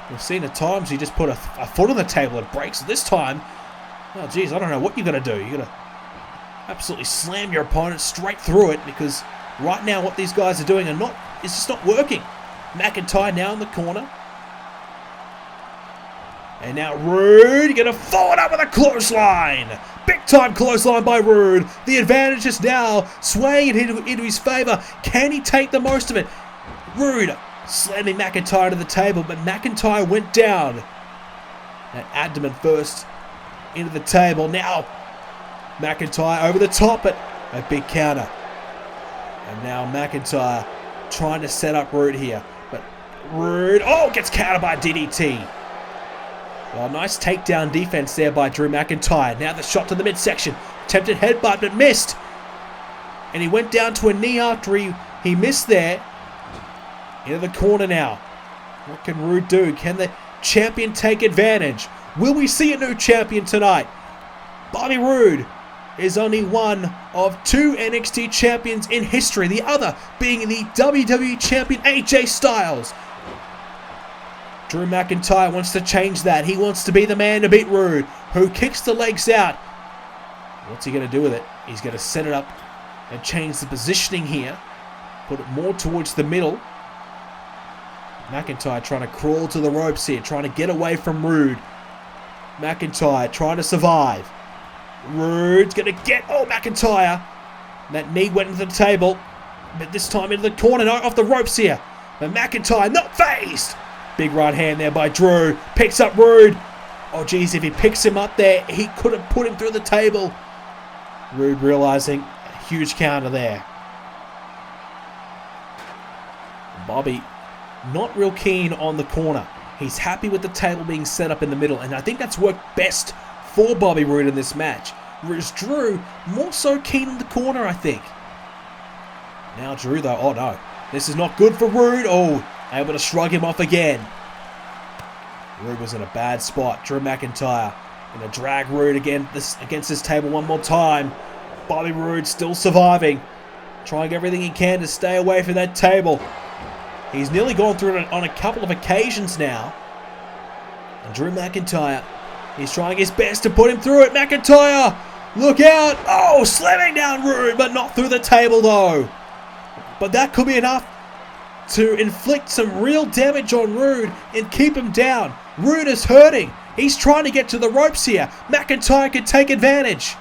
Speaker 1: We've seen at times you just put a foot on the table and it breaks. This time, oh geez, I don't know what you're going to do. You're going to absolutely slam your opponent straight through it, because right now what these guys are doing it's just not working. McIntyre now in the corner. And now Roode going to follow it up with a clothesline. Big time clothesline by Roode. The advantage is now swaying into his favor. Can he take the most of it? Roode slamming McIntyre to the table, but McIntyre went down. That abdomen first into the table. Now McIntyre over the top, but a big counter. And now McIntyre trying to set up Roode here. But Roode, gets countered by DDT. Well, nice takedown defense there by Drew McIntyre. Now the shot to the midsection. Attempted headbutt, but missed. And he went down to a knee after he missed there. Into the corner now. What can Roode do? Can the champion take advantage? Will we see a new champion tonight? Bobby Roode is only one of 2 NXT champions in history. The other being the WWE champion AJ Styles. Drew McIntyre wants to change that. He wants to be the man to beat Roode, who kicks the legs out. What's he going to do with it? He's going to set it up and change the positioning here. Put it more towards the middle. McIntyre trying to crawl to the ropes here, trying to get away from Roode. McIntyre trying to survive. Roode's going to get... Oh, McIntyre. That knee went into the table. But this time into the corner, not off the ropes here. But McIntyre not phased. Big right hand there by Drew. Picks up Roode. Oh, geez, if he picks him up there, he could have put him through the table. Roode realizing a huge counter there. Bobby not real keen on the corner. He's happy with the table being set up in the middle, and I think that's worked best for Bobby Roode in this match. Whereas Drew, more so keen on the corner, I think. Now Drew, though, oh no. This is not good for Roode. Oh, able to shrug him off again. Roode was in a bad spot. Drew McIntyre going to drag Roode against this table one more time. Bobby Roode still surviving. Trying everything he can to stay away from that table. He's nearly gone through it on a couple of occasions now. And Drew McIntyre, he's trying his best to put him through it. McIntyre, look out. Oh, slamming down Roode, but not through the table though. But that could be enough to inflict some real damage on Roode and keep him down. Roode is hurting. He's trying to get to the ropes here. McIntyre could take advantage.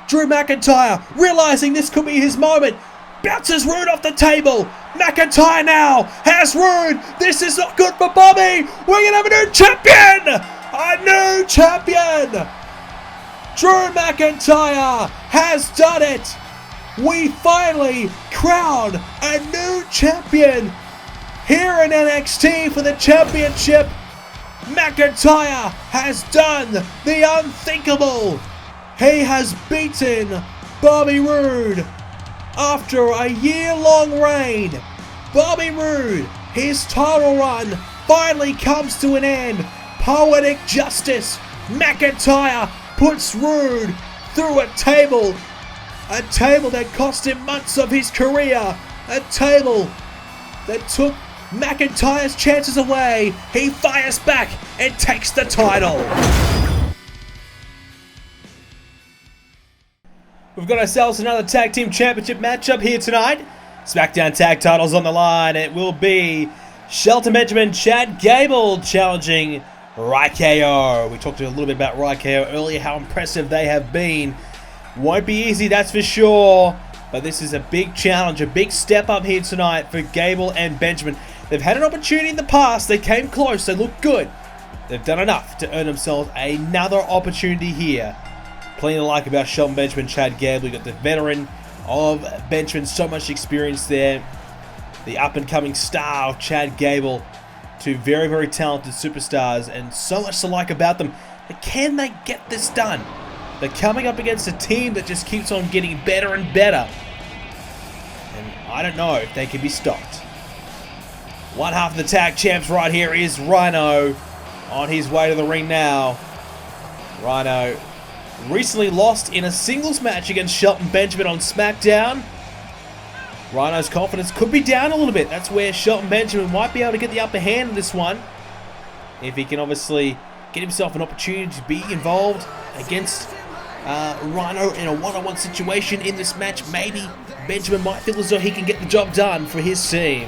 Speaker 1: Drew McIntyre, realizing this could be his moment, bounces Roode off the table. McIntyre now has Roode. This is not good for Bobby. We're going to have a new champion. A new champion. Drew McIntyre has done it. We finally crown a new champion here in NXT for the championship. McIntyre has done the unthinkable. He has beaten Bobby Roode. After a year-long reign, Bobby Roode, his title run finally comes to an end. Poetic justice. McIntyre puts Roode through a table that cost him months of his career. A table that took McIntyre's chances away. He fires back and takes the title. We've got ourselves another Tag Team Championship matchup here tonight. SmackDown Tag Titles on the line. It will be Shelton Benjamin, Chad Gable challenging RhyKO. We talked a little bit about RhyKO earlier, how impressive they have been. Won't be easy, that's for sure. But this is a big challenge, a big step up here tonight for Gable and Benjamin. They've had an opportunity in the past. They came close. They looked good. They've done enough to earn themselves another opportunity here. Plenty to like about Shelton Benjamin, Chad Gable. You got the veteran of Benjamin, so much experience there. The up-and-coming star of Chad Gable. Two very, very talented superstars, and so much to like about them. But can they get this done? They're coming up against a team that just keeps on getting better and better. And I don't know if they can be stopped. One half of the tag champs right here is Rhino. On his way to the ring now. Rhino recently lost in a singles match against Shelton Benjamin on SmackDown. Rhino's confidence could be down a little bit. That's where Shelton Benjamin might be able to get the upper hand in this one. If he can obviously get himself an opportunity to be involved against Rhino in a one-on-one situation in this match, maybe Benjamin might feel as though he can get the job done for his team.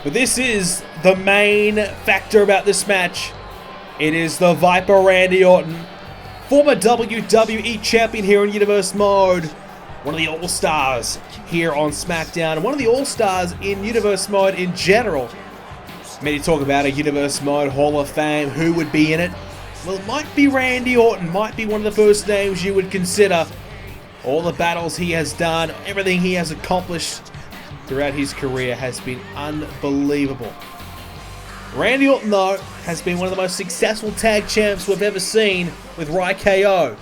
Speaker 1: But this is the main factor about this match. It is the Viper Randy Orton, former WWE champion here in Universe Mode. One of the All-Stars here on SmackDown, and one of the All-Stars in Universe Mode in general. Many talk about a Universe Mode Hall of Fame. Who would be in it? Well, it might be Randy Orton. Might be one of the first names you would consider. All the battles he has done, everything he has accomplished throughout his career has been unbelievable. Randy Orton, though, has been one of the most successful tag champs we've ever seen with RhyKO.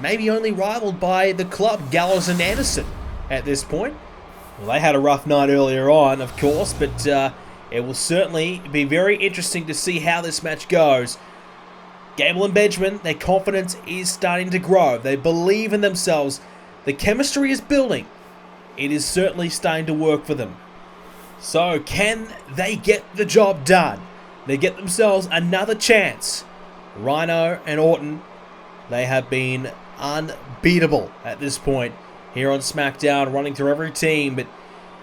Speaker 1: Maybe only rivaled by the club, Gallows and Anderson, at this point. Well, they had a rough night earlier on, of course, but it will certainly be very interesting to see how this match goes. Gable and Benjamin, their confidence is starting to grow. They believe in themselves. The chemistry is building. It is certainly starting to work for them. So, can they get the job done? They get themselves another chance. RhyKO and Orton, they have been unbeatable at this point here on SmackDown, running through every team, but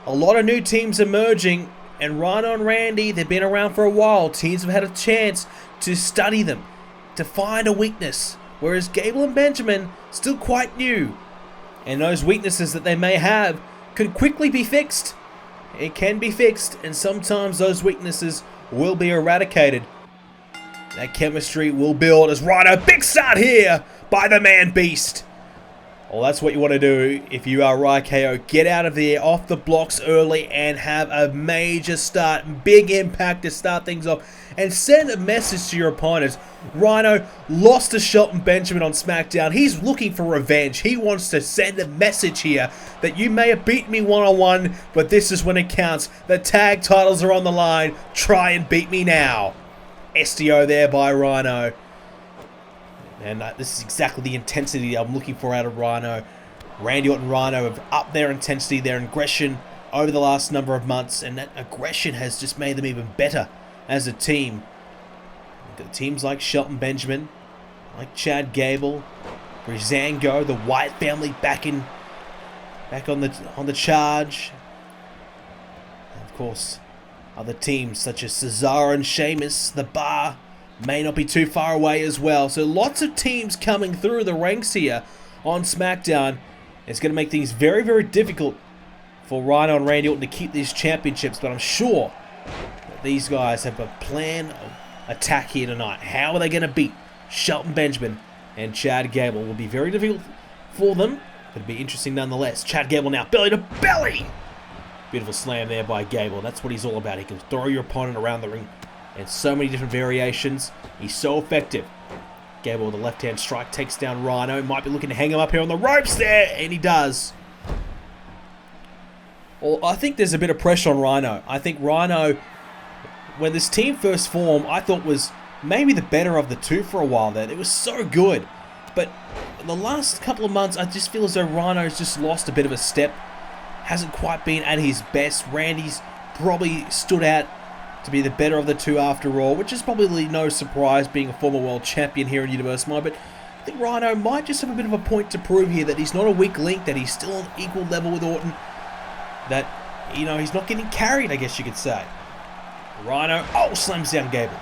Speaker 1: a lot of new teams emerging, and RhyKO and Randy, they've been around for a while. Teams have had a chance to study them, to find a weakness, whereas Gable and Benjamin, still quite new, and those weaknesses that they may have could quickly be fixed. It can be fixed, and sometimes those weaknesses will be eradicated. That chemistry will build as RhyKO, big start here by the man beast. Well, that's what you want to do if you are RhyKO. Get out of there, off the blocks early, and have a major start, big impact to start things off, and send a message to your opponents. RhyKO lost to Shelton Benjamin on SmackDown. He's looking for revenge. He wants to send a message here that you may have beaten me one-on-one, but this is when it counts. The tag titles are on the line. Try and beat me now. SDO there by RhyKO. And this is exactly the intensity I'm looking for out of RhyKO. Randy Orton and RhyKO have upped their intensity, their aggression over the last number of months, and that aggression has just made them even better as a team. We've got teams like Shelton Benjamin, like Chad Gable, Breezango, the Wyatt family back on the charge. And of course, other teams such as Cesaro and Sheamus, the Bar, may not be too far away as well. So lots of teams coming through the ranks here on SmackDown. It's going to make things very, very difficult for RhyKO and Randy Orton to keep these championships, but I'm sure that these guys have a plan of attack here tonight. How are they going to beat Shelton Benjamin and Chad Gable? Will be very difficult for them, but it'll be interesting nonetheless. Chad Gable now, belly to belly! Beautiful slam there by Gable. That's what he's all about. He can throw your opponent around the ring and so many different variations. He's so effective. Gable with a left-hand strike takes down RhyKO. Might be looking to hang him up here on the ropes there, and he does. Well, I think there's a bit of pressure on RhyKO. I think RhyKO, when this team first formed, I thought was maybe the better of the two for a while there. It was so good. But in the last couple of months, I just feel as though RhyKO's just lost a bit of a step. Hasn't quite been at his best. Randy's probably stood out to be the better of the two after all, which is probably no surprise being a former world champion here in Universe Mind, but I think RhyKO might just have a bit of a point to prove here, that he's not a weak link, that he's still on equal level with Orton, that, you know, he's not getting carried, I guess you could say. RhyKO, slams down Gable.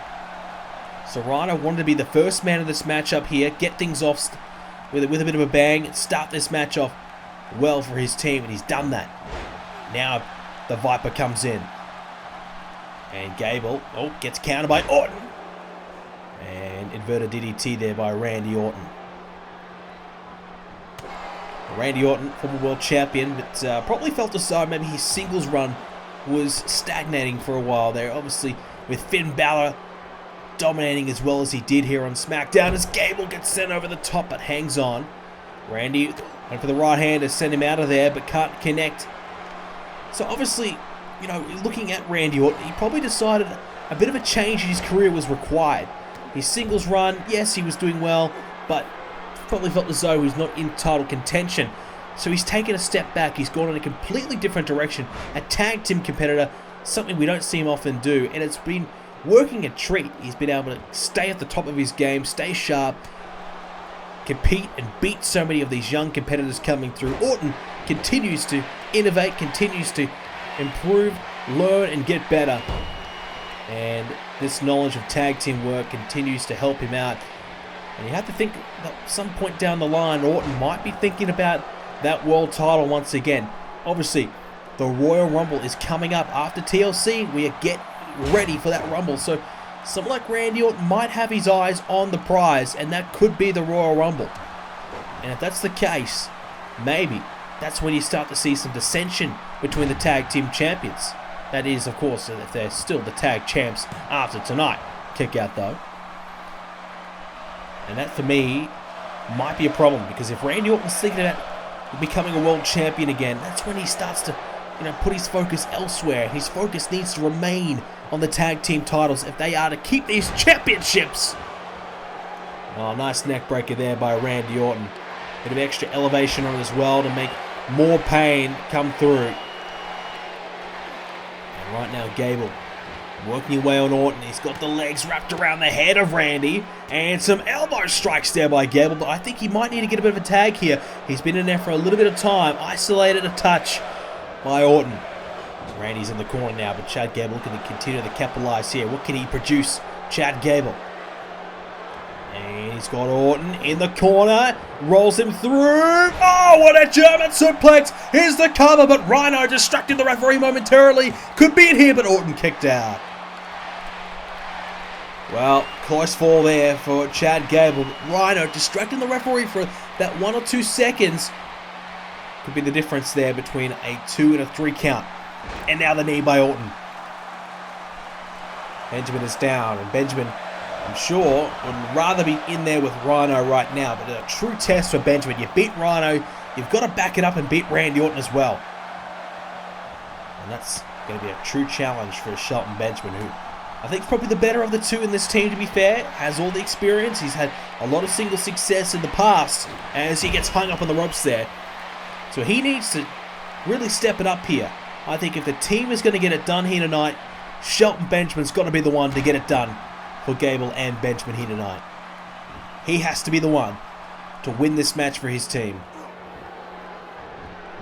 Speaker 1: So RhyKO wanted to be the first man of this matchup here, get things off with a bit of a bang, and start this match off well for his team, and he's done that. Now the Viper comes in. And Gable, gets countered by Orton. And inverted DDT there by Randy Orton. Randy Orton, former world champion, but probably felt as though maybe his singles run was stagnating for a while there. Obviously, with Finn Balor dominating as well as he did here on SmackDown, as Gable gets sent over the top but hangs on. Randy went for the right hand to send him out of there, but can't connect. So obviously, you know, looking at Randy Orton, he probably decided a bit of a change in his career was required. His singles run, yes, he was doing well, but probably felt as though he's not in title contention. So he's taken a step back. He's gone in a completely different direction. A tag team competitor, something we don't see him often do, and it's been working a treat. He's been able to stay at the top of his game, stay sharp, compete and beat so many of these young competitors coming through. Orton continues to innovate, continues to improve, learn, and get better. And this knowledge of tag team work continues to help him out. And you have to think that at some point down the line, Orton might be thinking about that world title once again. Obviously, the Royal Rumble is coming up after TLC. We are getting ready for that Rumble. So someone like Randy Orton might have his eyes on the prize, and that could be the Royal Rumble. And if that's the case, maybe that's when you start to see some dissension between the tag team champions. That is, of course, if they're still the tag champs after tonight. Kick out, though. And that, for me, might be a problem, because if Randy Orton's thinking about becoming a world champion again, that's when he starts to put his focus elsewhere. His focus needs to remain on the tag team titles if they are to keep these championships. Oh, nice neck breaker there by Randy Orton. Bit of extra elevation on it as well to make more pain come through. And right now, Gable working away on Orton. He's got the legs wrapped around the head of Randy. And some elbow strikes there by Gable. But I think he might need to get a bit of a tag here. He's been in there for a little bit of time. Isolated a touch by Orton. Randy's in the corner now, but Chad Gable looking to continue to capitalize here. What can he produce? Chad Gable. And he's got Orton in the corner. Rolls him through. Oh, what a German suplex. Here's the cover, but RhyKO distracted the referee momentarily. Could be in here, but Orton kicked out. Well, close fall there for Chad Gable. RhyKO distracting the referee for that 1 or 2 seconds. Could be the difference there between a 2 and a 3 count. And now the knee by Orton. Benjamin is down, and Benjamin, I'm sure, would rather be in there with RhyKO right now. But a true test for Benjamin. You beat RhyKO, you've got to back it up and beat Randy Orton as well. And that's going to be a true challenge for Shelton Benjamin, who I think is probably the better of the two in this team, to be fair. Has all the experience. He's had a lot of single success in the past as he gets hung up on the ropes there. So he needs to really step it up here. I think if the team is going to get it done here tonight, Shelton Benjamin's got to be the one to get it done for Gable and Benjamin here tonight. He has to be the one to win this match for his team.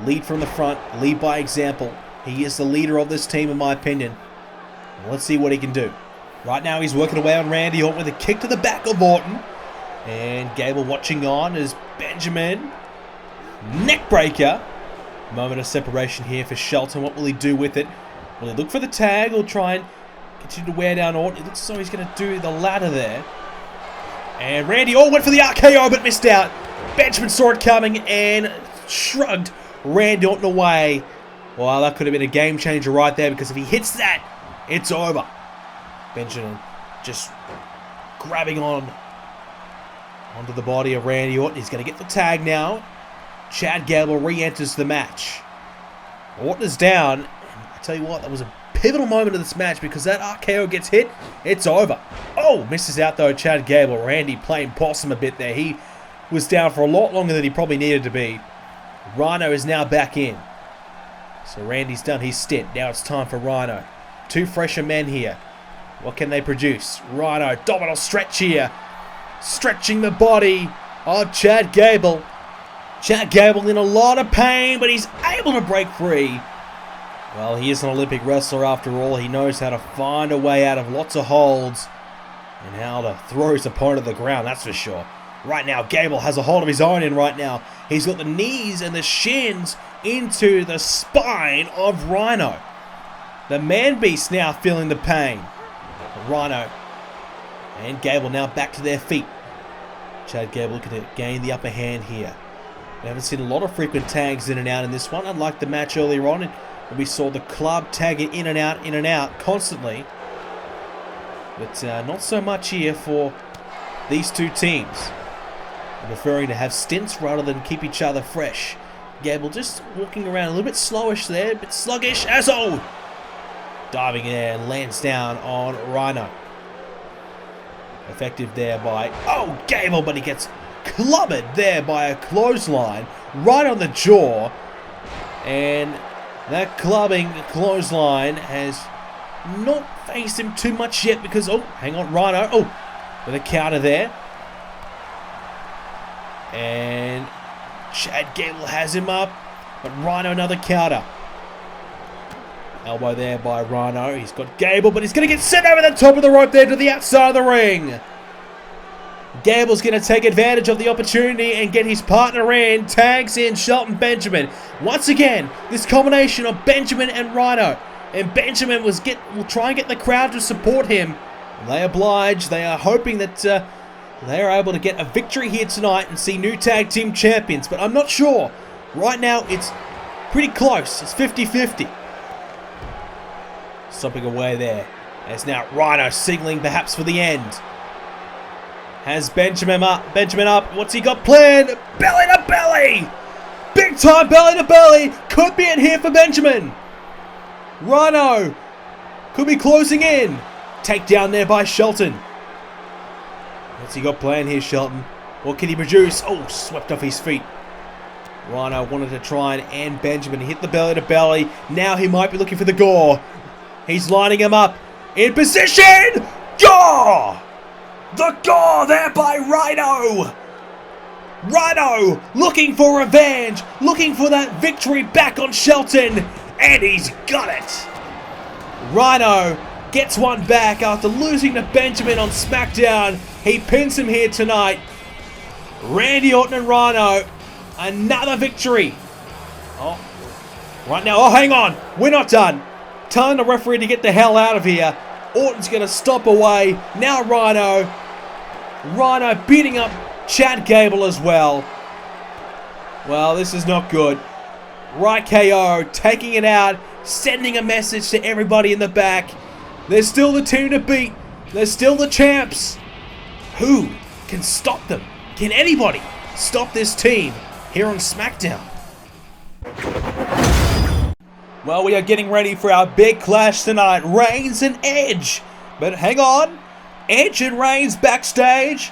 Speaker 1: Lead from the front, lead by example. He is the leader of this team in my opinion. Let's see what he can do. Right now he's working away on Randy Orton with a kick to the back of Orton. And Gable watching on as Benjamin. Neck breaker. Moment of separation here for Shelton. What will he do with it? Will he look for the tag or try and continue to wear down Orton? It looks as though he's going to do the ladder there. And Randy Orton went for the RKO but missed out. Benjamin saw it coming and shrugged Randy Orton away. Well, that could have been a game changer right there, because if he hits that, it's over. Benjamin just grabbing onto the body of Randy Orton. He's going to get the tag now. Chad Gable re-enters the match. Orton is down. And I tell you what, that was a pivotal moment of this match, because that RKO gets hit, it's over. Oh, misses out though, Chad Gable. Randy playing possum a bit there. He was down for a lot longer than he probably needed to be. RhyKO is now back in. So Randy's done his stint. Now it's time for RhyKO. Two fresher men here. What can they produce? RhyKO, abdominal stretch here. Stretching the body of Chad Gable. Chad Gable in a lot of pain, but he's able to break free. Well, he is an Olympic wrestler after all. He knows how to find a way out of lots of holds and how to throw his opponent to the ground, that's for sure. Right now, Gable has a hold of his own in right now. He's got the knees and the shins into the spine of RhyKO. The man beast now feeling the pain. RhyKO and Gable now back to their feet. Chad Gable looking to gain the upper hand here. We haven't seen a lot of frequent tags in and out in this one, unlike the match earlier on. We saw the club tagging in and out constantly. But not so much here for these two teams. I'm preferring to have stints rather than keep each other fresh. Gable just walking around a little bit slowish there, a bit sluggish as oh! Diving in and lands down on RhyKO. Effective there by, oh, Gable, but he gets clobbered there by a clothesline right on the jaw. And that clubbing clothesline has not faced him too much yet because, oh, hang on, RhyKO, oh, with a counter there. And Chad Gable has him up, but RhyKO another counter. Elbow there by RhyKO. He's got Gable, but he's going to get sent over the top of the rope there to the outside of the ring. Gable's going to take advantage of the opportunity and get his partner in. Tags in Shelton Benjamin. Once again, this combination of Benjamin and RhyKO. And Benjamin will try and get the crowd to support him. They oblige. They are hoping that they are able to get a victory here tonight and see new tag team champions. But I'm not sure. Right now, it's pretty close. It's 50-50. Stomping away there. As now RhyKO signaling perhaps for the end. Has Benjamin up. What's he got planned? Belly to belly! Big time belly to belly! Could be in here for Benjamin. RhyKO could be closing in. Takedown there by Shelton. What's he got planned here, Shelton? What can he produce? Oh, swept off his feet. RhyKO wanted to try and end Benjamin. He hit the belly to belly. Now he might be looking for the gore. He's lining him up. In position! Gore! The gore there by RhyKO! RhyKO looking for revenge, looking for that victory back on Shelton, and he's got it! RhyKO gets one back after losing to Benjamin on SmackDown. He pins him here tonight. Randy Orton and RhyKO, another victory. Oh, right now, oh hang on, we're not done. Telling the referee to get the hell out of here. Orton's going to stop away. Now RhyKO beating up Chad Gable as well. Well, this is not good. RhyKO taking it out, sending a message to everybody in the back. They're still the team to beat. They're still the champs. Who can stop them? Can anybody stop this team here on SmackDown? Well, we are getting ready for our big clash tonight. Reigns and Edge. But hang on. Edge and Reigns backstage.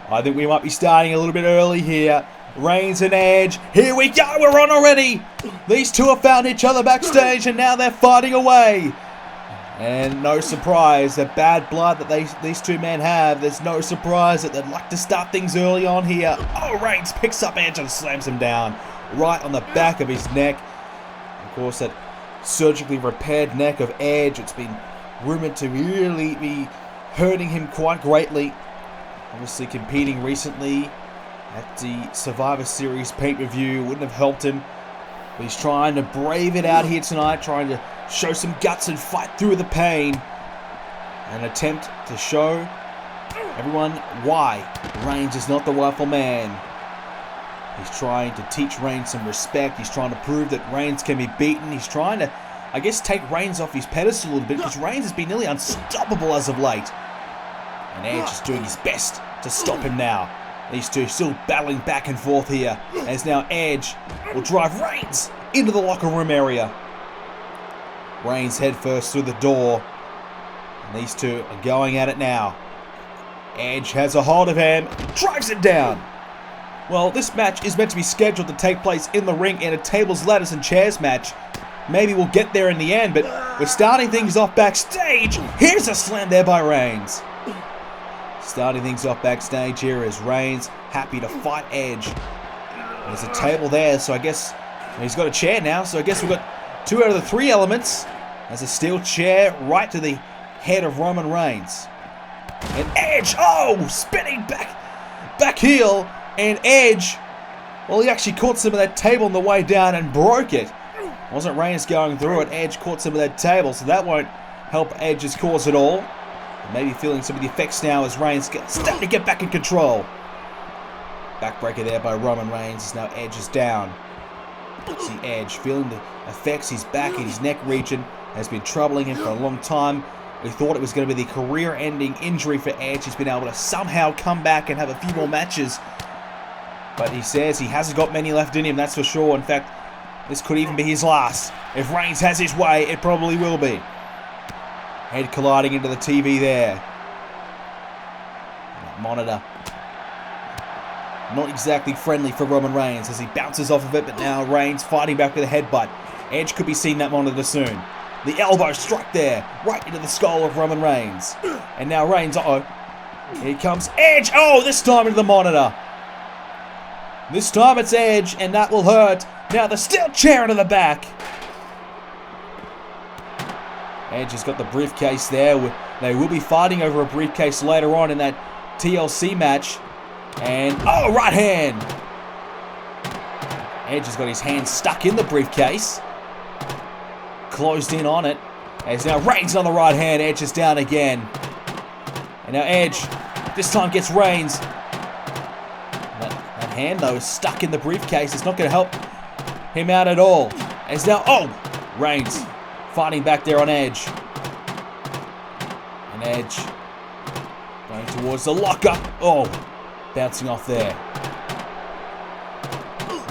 Speaker 1: I think we might be starting a little bit early here. Reigns and Edge. Here we go. We're on already. These two have found each other backstage and now they're fighting away. And no surprise, the bad blood that these two men have. There's no surprise that they'd like to start things early on here. Oh, Reigns picks up Edge and slams him down. Right on the back of his neck. Of course, that surgically repaired neck of Edge. It's been rumored to really be hurting him quite greatly. Obviously competing recently at the Survivor Series pay-per-view wouldn't have helped him. But he's trying to brave it out here tonight, trying to show some guts and fight through the pain. An attempt to show everyone why Reigns is not the rightful man. He's trying to teach Reigns some respect. He's trying to prove that Reigns can be beaten. He's trying to, I guess, take Reigns off his pedestal a little bit because Reigns has been nearly unstoppable as of late. And Edge is doing his best to stop him now. These two still battling back and forth here. As now Edge will drive Reigns into the locker room area. Reigns head first through the door. And these two are going at it now. Edge has a hold of him. Drives him down. Well, this match is meant to be scheduled to take place in the ring in a tables, ladders, and chairs match. Maybe we'll get there in the end, but we're starting things off backstage. Here's a slam there by Reigns. Starting things off backstage here is Reigns, happy to fight Edge. There's a table there, so I guess he's got a chair now, so I guess we've got 2 out of the 3 elements. There's a steel chair right to the head of Roman Reigns. And Edge, oh, spinning back heel, and Edge, well, he actually caught some of that table on the way down and broke it. Wasn't Reigns going through it, Edge caught some of that table, so that won't help Edge's cause at all. Maybe feeling some of the effects now as Reigns starting to get back in control. Backbreaker there by Roman Reigns as now Edge is down. See Edge feeling the effects. His back and his neck region has been troubling him for a long time. We thought it was going to be the career-ending injury for Edge. He's been able to somehow come back and have a few more matches. But he says he hasn't got many left in him, that's for sure. In fact, this could even be his last. If Reigns has his way, it probably will be. Head colliding into the TV there. That monitor. Not exactly friendly for Roman Reigns as he bounces off of it, but now Reigns fighting back with a headbutt. Edge could be seeing that monitor soon. The elbow struck there, right into the skull of Roman Reigns. And now Reigns, here comes Edge. Oh, this time into the monitor. This time it's Edge, and that will hurt. Now the steel chair into the back. Edge has got the briefcase there. They will be fighting over a briefcase later on in that TLC match. And, oh, right hand. Edge has got his hand stuck in the briefcase. Closed in on it. As now Reigns on the right hand. Edge is down again. And now Edge, this time gets Reigns. That hand, though, is stuck in the briefcase. It's not going to help him out at all. As now, oh, Reigns fighting back there on Edge. And Edge going towards the lockup. Oh, bouncing off there.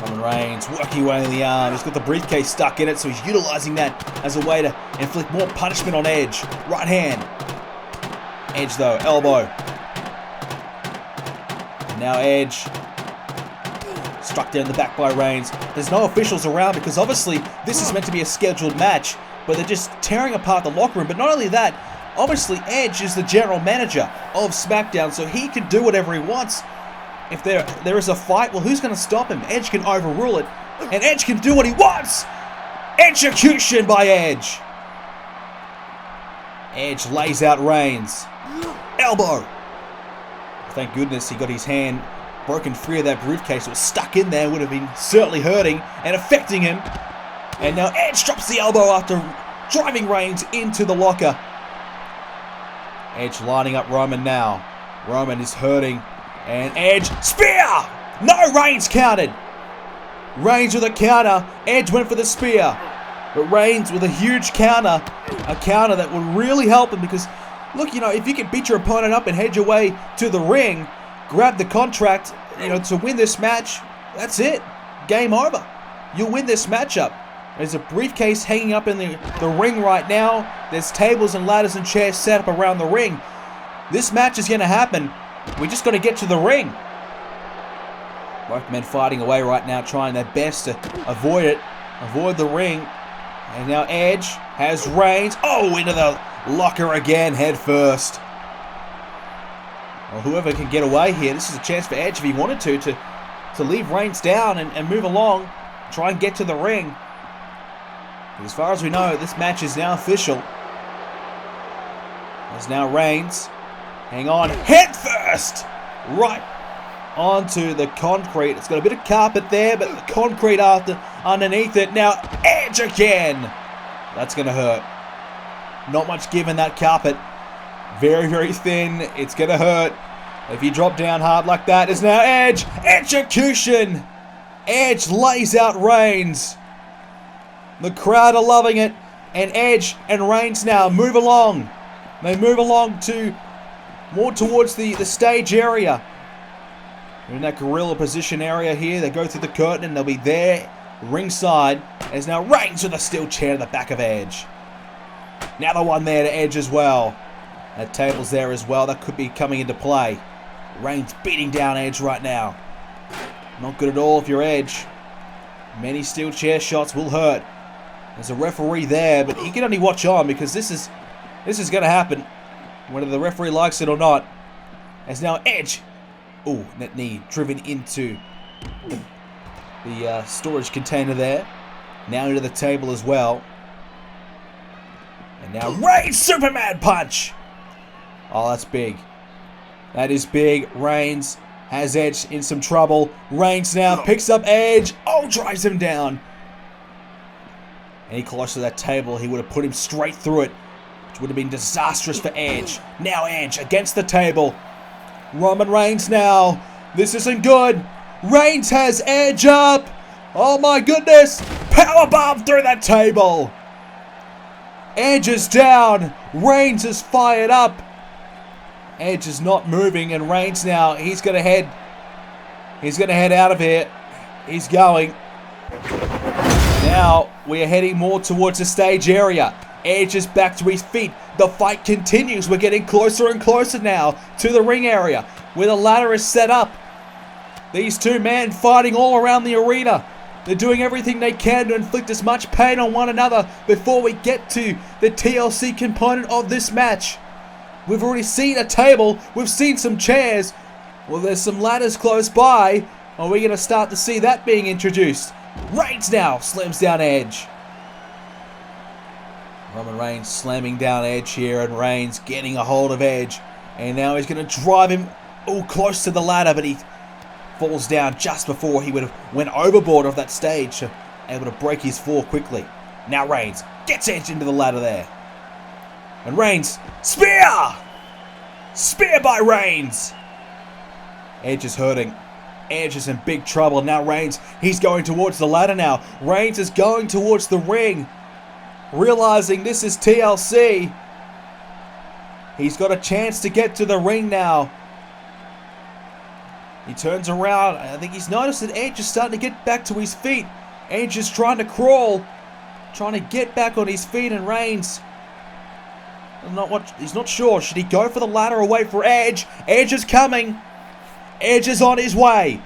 Speaker 2: Roman Reigns working away in the arm. He's got the briefcase stuck in it, so he's utilizing that as a way to inflict more punishment on Edge. Right hand. Edge though, elbow. And now Edge. Struck down the back by Reigns. There's no officials around because obviously this is meant to be a scheduled match, but they're just tearing apart the locker room. But not only that, obviously Edge is the general manager of SmackDown, so he can do whatever he wants. If there is a fight, well, who's going to stop him? Edge can overrule it, and Edge can do what he wants. Execution by Edge. Edge lays out Reigns. Elbow. Thank goodness he got his hand broken free of that briefcase. It was stuck in there, would have been certainly hurting and affecting him. And now Edge drops the elbow after driving Reigns into the locker. Edge lining up Roman now. Roman is hurting. And Edge, spear! No, Reigns countered. Reigns with a counter. Edge went for the spear. But Reigns with a huge counter. A counter that would really help him because, look, you know, if you can beat your opponent up and head your way to the ring, grab the contract, you know, to win this match, that's it. Game over. You'll win this matchup. There's a briefcase hanging up in the ring right now. There's tables and ladders and chairs set up around the ring. This match is going to happen. We just got to get to the ring. Both men fighting away right now, trying their best to avoid it. Avoid the ring. And now Edge has Reigns. Oh, into the locker again, head first. Well, whoever can get away here, this is a chance for Edge if he wanted to leave Reigns down and move along. Try and get to the ring. But as far as we know, this match is now official. There's now Reigns. Hang on, head first! Right onto the concrete. It's got a bit of carpet there, but the concrete underneath it. Now, Edge again! That's going to hurt. Not much give in that carpet. Very, very thin. It's going to hurt. If you drop down hard like that, it's now Edge! Execution! Edge lays out Reigns. The crowd are loving it. And Edge and Reigns now move along. They move along to more towards the stage area. They're in that gorilla position area here. They go through the curtain and they'll be there ringside. There's now Reigns with a steel chair to the back of Edge. Now the one there to Edge as well. That table's there as well. That could be coming into play. Reigns beating down Edge right now. Not good at all if you're Edge. Many steel chair shots will hurt. There's a referee there, but he can only watch on because this is going to happen. Whether the referee likes it or not. As now Edge. Oh, that knee driven into the storage container there. Now into the table as well. And now Reigns Superman punch. Oh, that's big. That is big. Reigns has Edge in some trouble. Reigns now picks up Edge. Oh, drives him down. Any closer to that table, he would have put him straight through it. Which would have been disastrous for Edge. Now Edge against the table. Roman Reigns now. This isn't good. Reigns has Edge up. Oh my goodness. Powerbomb through that table. Edge is down. Reigns is fired up. Edge is not moving, and Reigns now, he's going to head out of here. He's going. Now, we are heading more towards the stage area. Edge is back to his feet. The fight continues. We're getting closer and closer now to the ring area, where the ladder is set up. These two men fighting all around the arena. They're doing everything they can to inflict as much pain on one another before we get to the TLC component of this match. We've already seen a table. We've seen some chairs. Well, there's some ladders close by. Are we going to start to see that being introduced? Reigns now slams down Edge. Roman Reigns slamming down Edge here, and Reigns getting a hold of Edge. And now he's going to drive him close to the ladder, but he falls down just before he would have went overboard of that stage, able to break his fall quickly. Now Reigns gets Edge into the ladder there. And Reigns, spear! Spear by Reigns! Edge is hurting. Edge is in big trouble. Now Reigns, he's going towards the ladder now. Reigns is going towards the ring. Realizing this is TLC. He's got a chance to get to the ring now. He turns around. I think he's noticed that Edge is starting to get back to his feet. Edge is trying to crawl, trying to get back on his feet, and Reigns, he's not sure. Should he go for the ladder or wait for Edge? Edge is coming. Edge is on his way.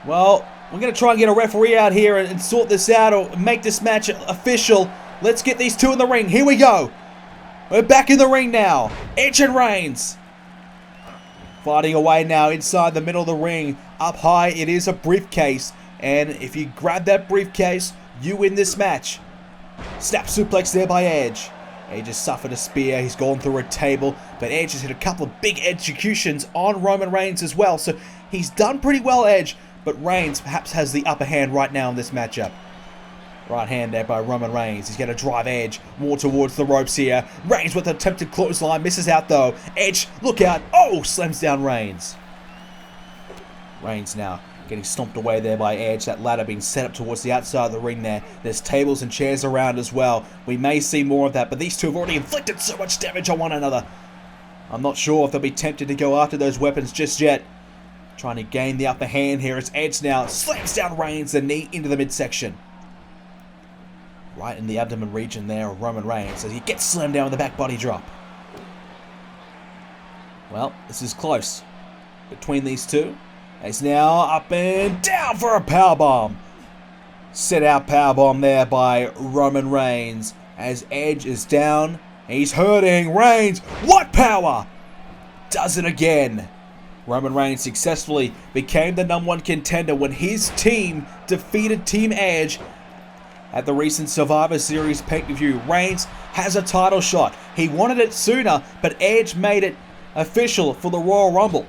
Speaker 2: Well, we're going to try and get a referee out here and sort this out or make this match official. Let's get these two in the ring. Here we go. We're back in the ring now. Edge and Reigns fighting away now inside the middle of the ring. Up high, it is a briefcase. And if you grab that briefcase, you win this match. Snap suplex there by Edge. Edge has suffered a spear. He's gone through a table. But Edge has hit a couple of big executions on Roman Reigns as well. So he's done pretty well, Edge. But Reigns perhaps has the upper hand right now in this matchup. Right hand there by Roman Reigns. He's going to drive Edge more towards the ropes here. Reigns with an attempted clothesline. Misses out though. Edge, look out. Oh, slams down Reigns. Reigns now getting stomped away there by Edge. That ladder being set up towards the outside of the ring there. There's tables and chairs around as well. We may see more of that, but these two have already inflicted so much damage on one another. I'm not sure if they'll be tempted to go after those weapons just yet. Trying to gain the upper hand here as Edge now slams down Reigns, the knee into the midsection. Right in the abdomen region there of Roman Reigns as he gets slammed down with a back body drop. Well, this is close between these two. He's now up and down for a powerbomb. Set out powerbomb there by Roman Reigns as Edge is down. He's hurting. Reigns, what power? Does it again. Roman Reigns successfully became the #1 contender when his team defeated Team Edge at the recent Survivor Series pay-per-view. Reigns has a title shot. He wanted it sooner, but Edge made it official for the Royal Rumble.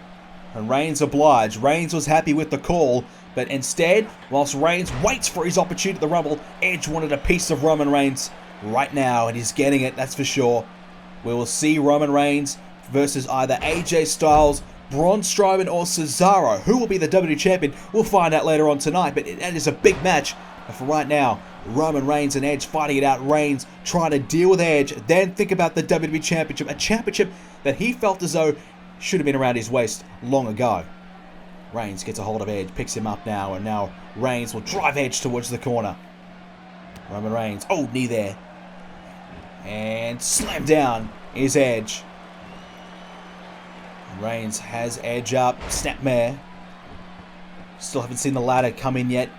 Speaker 2: And Reigns obliged. Reigns was happy with the call, but instead, whilst Reigns waits for his opportunity at the Rumble, Edge wanted a piece of Roman Reigns right now, and he's getting it, that's for sure. We will see Roman Reigns versus either AJ Styles, Braun Strowman, or Cesaro. Who will be the WWE Champion? We'll find out later on tonight, but that is a big match. But for right now, Roman Reigns and Edge fighting it out. Reigns trying to deal with Edge, then think about the WWE Championship, a championship that he felt as though should have been around his waist long ago. Reigns gets a hold of Edge, picks him up now, and now Reigns will drive Edge towards the corner. Roman Reigns, oh, knee there. And slam down is Edge. Reigns has Edge up, snapmare. Still haven't seen the ladder come in yet.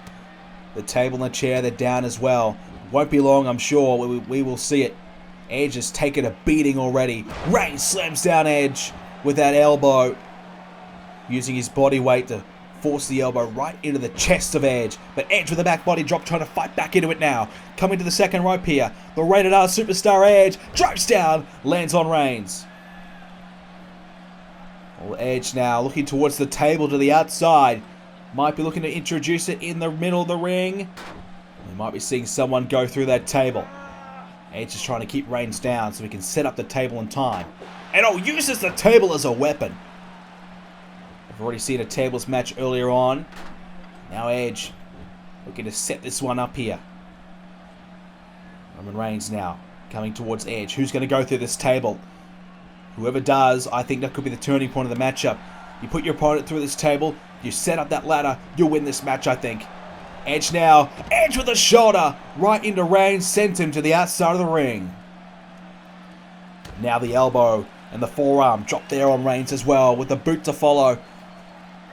Speaker 2: The table and the chair, they're down as well. Won't be long, I'm sure. We will see it. Edge has taken a beating already. Reigns slams down Edge with that elbow, using his body weight to force the elbow right into the chest of Edge. But Edge with a back body drop trying to fight back into it now. Coming to the second rope here. The rated R superstar Edge drives down, lands on Reigns. Well, Edge now looking towards the table to the outside. Might be looking to introduce it in the middle of the ring. We might be seeing someone go through that table. Edge is trying to keep Reigns down so he can set up the table in time. And uses the table as a weapon. I've already seen a tables match earlier on. Now Edge looking to set this one up here. Roman Reigns now coming towards Edge. Who's going to go through this table? Whoever does, I think that could be the turning point of the matchup. You put your opponent through this table, you set up that ladder, you'll win this match, I think. Edge now. Edge with a shoulder right into Reigns, sent him to the outside of the ring. Now the elbow and the forearm drop there on Reigns as well, with the boot to follow.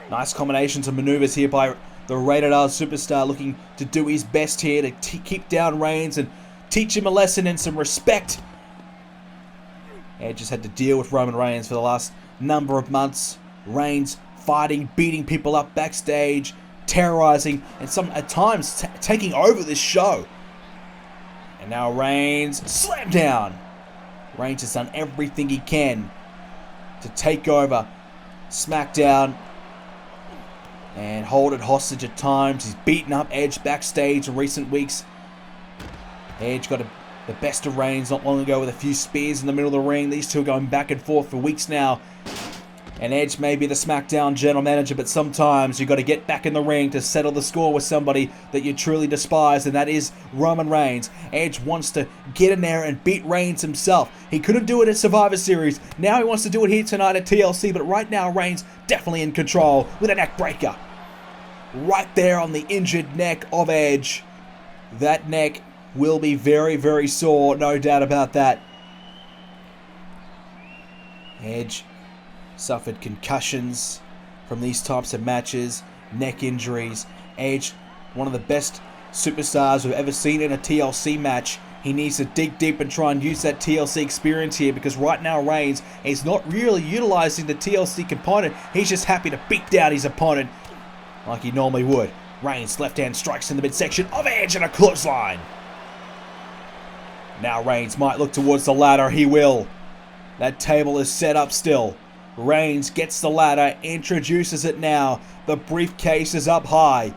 Speaker 2: Nice combinations of maneuvers here by the rated R superstar, looking to do his best here to keep down Reigns and teach him a lesson and some respect. Edge has had to deal with Roman Reigns for the last number of months. Reigns fighting, beating people up backstage, terrorizing, and at times taking over this show. And now Reigns slammed down. Reigns has done everything he can to take over SmackDown and hold it hostage at times. He's beaten up Edge backstage in recent weeks. Edge got the best of Reigns not long ago with a few spears in the middle of the ring. These two are going back and forth for weeks now. And Edge may be the SmackDown general manager, but sometimes you got to get back in the ring to settle the score with somebody that you truly despise, and that is Roman Reigns. Edge wants to get in there and beat Reigns himself. He couldn't do it at Survivor Series. Now he wants to do it here tonight at TLC, but right now Reigns definitely in control with a neck breaker. Right there on the injured neck of Edge. That neck will be very, very sore, no doubt about that. Edge suffered concussions from these types of matches, neck injuries. Edge, one of the best superstars we've ever seen in a TLC match. He needs to dig deep and try and use that TLC experience here, because right now Reigns is not really utilizing the TLC component. He's just happy to beat down his opponent like he normally would. Reigns left hand strikes in the midsection of Edge and a clothesline. Now Reigns might look towards the ladder. He will. That table is set up still. Reigns gets the ladder, introduces it now. The briefcase is up high.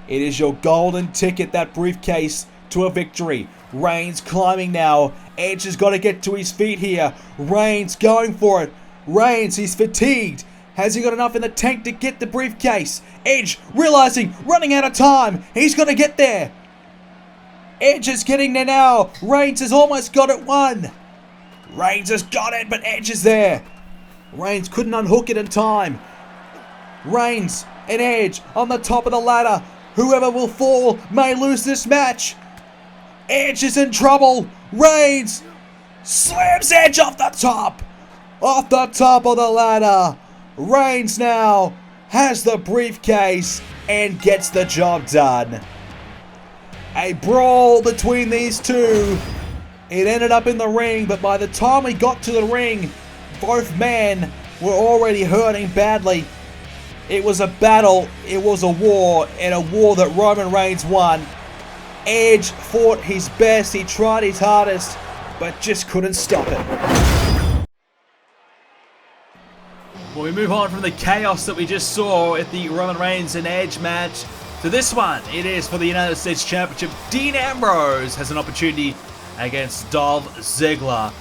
Speaker 2: It is your golden ticket, that briefcase, to a victory. Reigns climbing now. Edge has got to get to his feet here. Reigns going for it. Reigns, he's fatigued. Has he got enough in the tank to get the briefcase? Edge realizing, running out of time. He's got to get there. Edge is getting there now. Reigns has almost got it won. Reigns has got it, but Edge is there. Reigns couldn't unhook it in time. Reigns and Edge on the top of the ladder. Whoever will fall may lose this match. Edge is in trouble. Reigns slams Edge off the top. Off the top of the ladder. Reigns now has the briefcase and gets the job done. A brawl between these two. It ended up in the ring, but by the time we got to the ring, both men were already hurting badly. It was a battle, it was a war, and a war that Roman Reigns won. Edge fought his best, he tried his hardest, but just couldn't stop it.
Speaker 1: Well, we move on from the chaos that we just saw at the Roman Reigns and Edge match to this one. It is for the United States Championship. Dean Ambrose has an opportunity against Dolph Ziggler.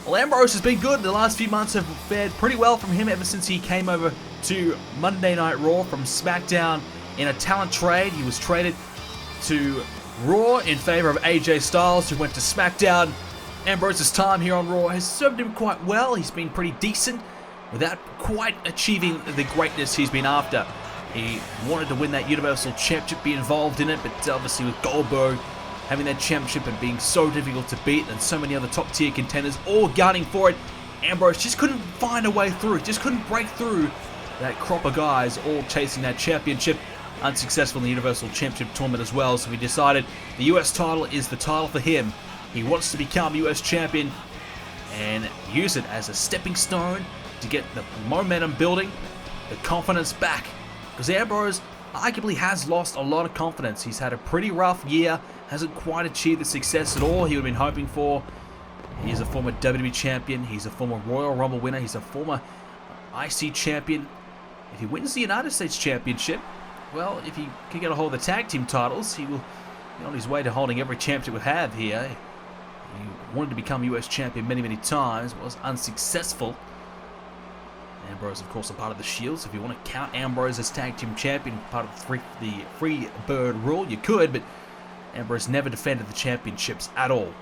Speaker 1: Well, Ambrose has been good. The last few months have fared pretty well from him ever since he came over to Monday Night Raw from SmackDown in a talent trade. He was traded to Raw in favor of AJ Styles, who went to SmackDown. Ambrose's time here on Raw has served him quite well. He's been pretty decent without quite achieving the greatness he's been after. He wanted to win that Universal Championship, be involved in it, but obviously with Goldberg having that championship and being so difficult to beat, and so many other top tier contenders all gunning for it, Ambrose just couldn't find a way through, just couldn't break through that crop of guys all chasing that championship. Unsuccessful in the Universal Championship tournament as well, so we decided the US title is the title for him. He wants to become US champion and use it as a stepping stone to get the momentum building, the confidence back, because Ambrose arguably has lost a lot of confidence. He's had a pretty rough year, hasn't quite achieved the success at all he would have been hoping for. He's a former WWE champion, he's a former Royal Rumble winner, he's a former IC champion. If he wins the United States Championship, well, if he can get a hold of the tag team titles, he will be on his way to holding every championship we have here. He wanted to become US champion many, many times, was unsuccessful. Ambrose, of course, a part of the Shield, so if you want to count Ambrose as tag team champion, part of the free bird rule, you could, but Ambrose never defended the championships at all,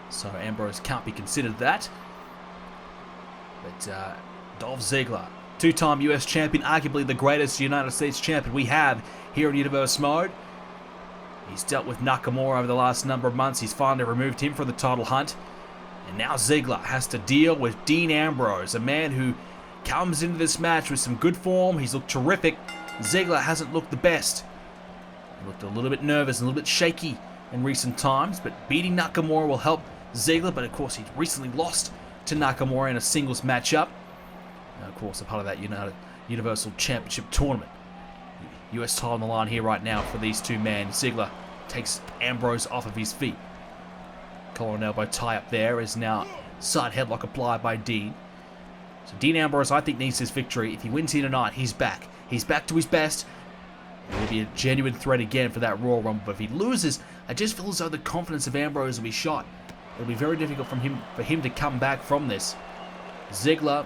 Speaker 1: so Ambrose can't be considered that. But Dolph Ziggler, two-time US champion, arguably the greatest United States champion we have here in Universe Mode. He's dealt with Nakamura over the last number of months. He's finally removed him from the title hunt. And now Ziggler has to deal with Dean Ambrose, a man who comes into this match with some good form. He's looked terrific. Ziggler hasn't looked the best. He looked a little bit nervous, a little bit shaky in recent times, but beating Nakamura will help Ziggler. But of course, he recently lost to Nakamura in a singles matchup. And of course, a part of that Universal Championship tournament. US title on the line here right now for these two men. Ziggler takes Ambrose off of his feet. Collar and elbow tie up there is now side headlock applied by Dean. So Dean Ambrose, I think, needs this victory. If he wins here tonight, he's back. He's back to his best. It will be a genuine threat again for that Royal Rumble. But if he loses, I just feel as though the confidence of Ambrose will be shot. It'll be very difficult for him to come back from this. Ziggler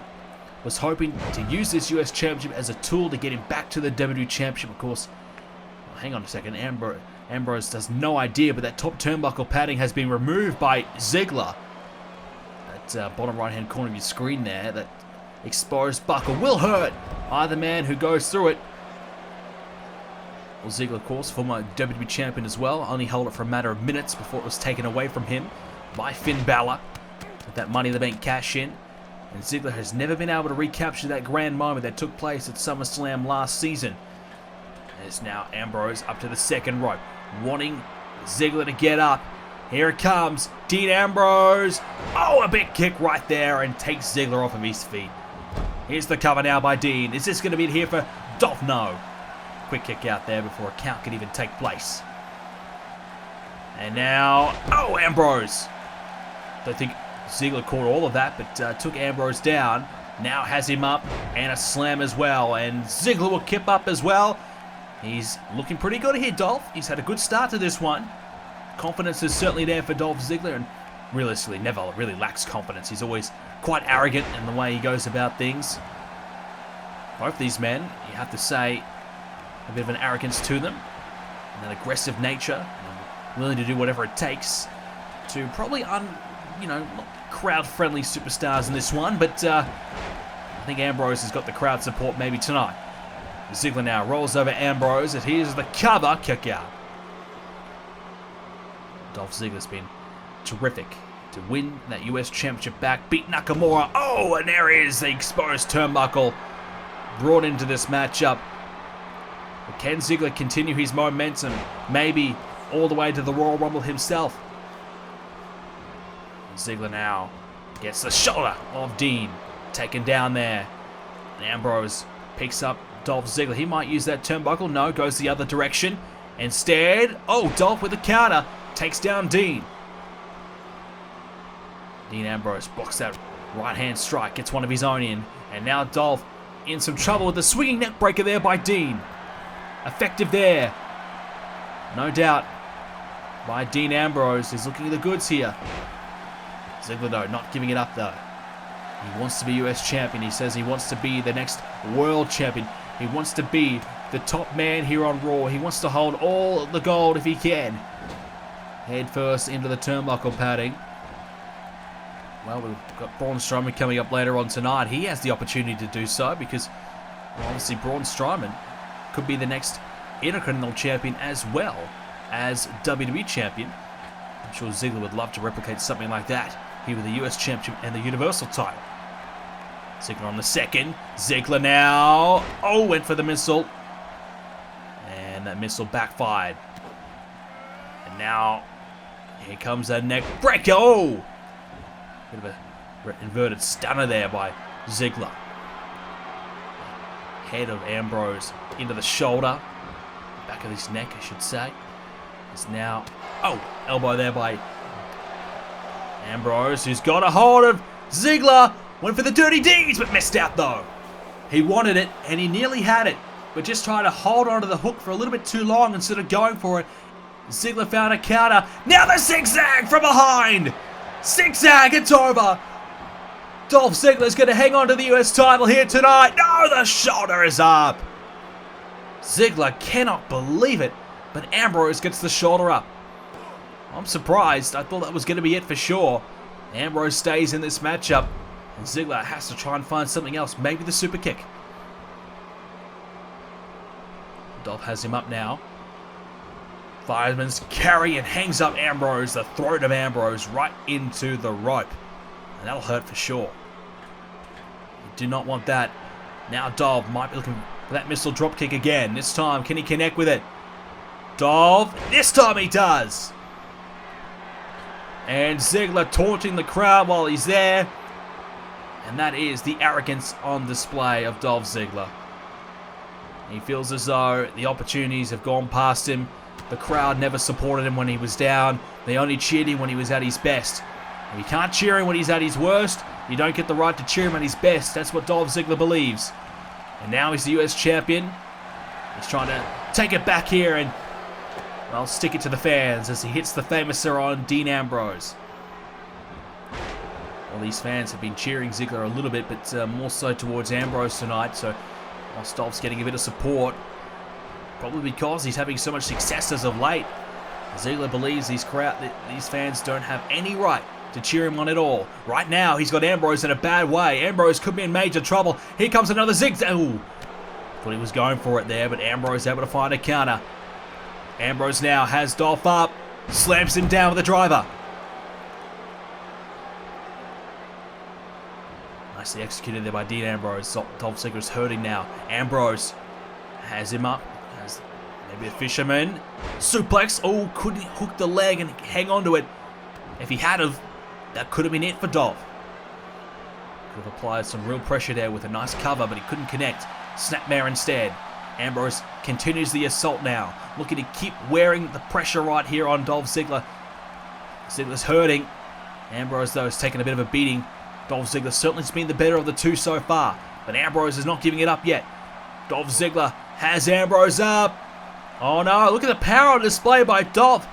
Speaker 1: was hoping to use this US Championship as a tool to get him back to the WWE Championship. Of course, well, hang on a second, Ambrose has no idea, but that top turnbuckle padding has been removed by Ziggler. That bottom right hand corner of your screen there, that exposed buckle will hurt either man who goes through it. Well, Ziggler, of course, former WWE Champion as well, only held it for a matter of minutes before it was taken away from him by Finn Balor with that Money in the Bank cash in. And Ziggler has never been able to recapture that grand moment that took place at SummerSlam last season. And it's now Ambrose up to the second rope, wanting Ziggler to get up. Here it comes, Dean Ambrose. Oh, a big kick right there and takes Ziggler off of his feet. Here's the cover now by Dean. Is this going to be here for Dolph? No. Quick kick out there before a count can even take place. And now, oh, Ambrose. Don't think Ziggler caught all of that, but took Ambrose down. Now has him up and a slam as well. And Ziggler will kip up as well. He's looking pretty good here, Dolph. He's had a good start to this one. Confidence is certainly there for Dolph Ziggler, and realistically never really lacks confidence. He's always quite arrogant in the way he goes about things. Both these men, you have to say, a bit of an arrogance to them, and an aggressive nature, and willing to do whatever it takes to probably not crowd-friendly superstars in this one, but I think Ambrose has got the crowd support maybe tonight. Ziggler now rolls over Ambrose, and here's the cover kick out. Dolph Ziggler's been terrific to win that US Championship back, beat Nakamura. Oh, and there is the exposed turnbuckle brought into this matchup. But can Ziggler continue his momentum, maybe all the way to the Royal Rumble himself? Ziggler now gets the shoulder of Dean, taken down there. And Ambrose picks up Dolph Ziggler. He might use that turnbuckle. No, goes the other direction. Instead, oh, Dolph with a counter. Takes down Dean. Dean Ambrose blocks that right hand strike, gets one of his own in, and now Dolph in some trouble with the swinging neck breaker there by Dean. Effective there, no doubt, by Dean Ambrose. He's looking at the goods here. Ziggler though, not giving it up though. He wants to be US champion. He says he wants to be the next world champion. He wants to be the top man here on Raw. He wants to hold all the gold if he can. Head first into the turnbuckle padding. Well, we've got Braun Strowman coming up later on tonight. He has the opportunity to do so because, well, obviously, Braun Strowman could be the next Intercontinental Champion as well as WWE Champion. I'm sure Ziggler would love to replicate something like that here with the US Championship and the Universal title. Ziggler on the second. Ziggler now. Oh, went for the missile. And that missile backfired. And now, here comes a neck breaker. Oh! Bit of a inverted stunner there by Ziggler. Head of Ambrose into the shoulder. Back of his neck, I should say. Is now... Oh! Elbow there by Ambrose, who's got a hold of Ziggler. Went for the dirty deeds, but missed out though. He wanted it, and he nearly had it. But just tried to hold onto the hook for a little bit too long instead of going for it. Ziggler found a counter. Now the zigzag from behind. Zigzag, it's over. Dolph Ziggler's going to hang on to the US title here tonight. No, the shoulder is up. Ziggler cannot believe it, but Ambrose gets the shoulder up. I'm surprised. I thought that was going to be it for sure. Ambrose stays in this matchup, and Ziggler has to try and find something else. Maybe the super kick. Dolph has him up now. Fireman's carry and hangs up Ambrose, the throat of Ambrose, right into the rope. And that'll hurt for sure. You do not want that. Now Dolph might be looking for that missile dropkick again. This time, can he connect with it? Dolph, this time he does. And Ziggler taunting the crowd while he's there. And that is the arrogance on display of Dolph Ziggler. He feels as though the opportunities have gone past him. The crowd never supported him when he was down. They only cheered him when he was at his best. If you can't cheer him when he's at his worst, you don't get the right to cheer him at his best. That's what Dolph Ziggler believes. And now he's the US champion. He's trying to take it back here and, well, stick it to the fans as he hits the famouser on Dean Ambrose. Well, these fans have been cheering Ziggler a little bit, but more so towards Ambrose tonight. So whilst Dolph's getting a bit of support, probably because he's having so much success as of late, Ziggler believes these fans don't have any right to cheer him on at all. Right now, he's got Ambrose in a bad way. Ambrose could be in major trouble. Here comes another zigzag. Ooh, thought he was going for it there, but Ambrose able to find a counter. Ambrose now has Dolph up, slams him down with a driver. Nicely executed there by Dean Ambrose. Dolph Ziggler's hurting now. Ambrose has him up. Has maybe a fisherman. Suplex. Oh, couldn't hook the leg and hang on to it. If he had have, that could have been it for Dolph. Could have applied some real pressure there with a nice cover, but he couldn't connect. Snapmare instead. Ambrose continues the assault now. Looking to keep wearing the pressure right here on Dolph Ziggler. Ziggler's hurting. Ambrose, though, has taken a bit of a beating. Dolph Ziggler certainly has been the better of the two so far, but Ambrose is not giving it up yet. Dolph Ziggler has Ambrose up. Oh no, look at the power on display by Dolph.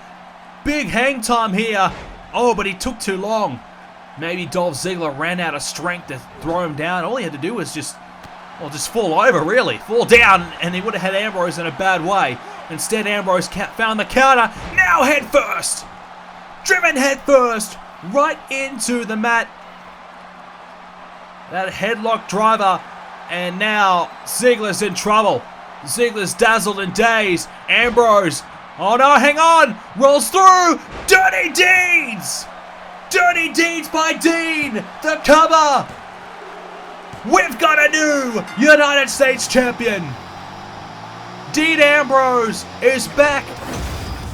Speaker 1: Big hang time here. Oh, but he took too long. Maybe Dolph Ziggler ran out of strength to throw him down. All he had to do was just fall over, really. Fall down, and he would have had Ambrose in a bad way. Instead, Ambrose found the counter. Now head first. Driven head first. Right into the mat. That headlock driver. And now Ziggler's in trouble. Ziggler's dazzled and dazed. Ambrose. Oh no, hang on. Rolls through. Dirty Deeds. Dirty Deeds by Dean. The cover. We've got a new United States champion. Dean Ambrose is back.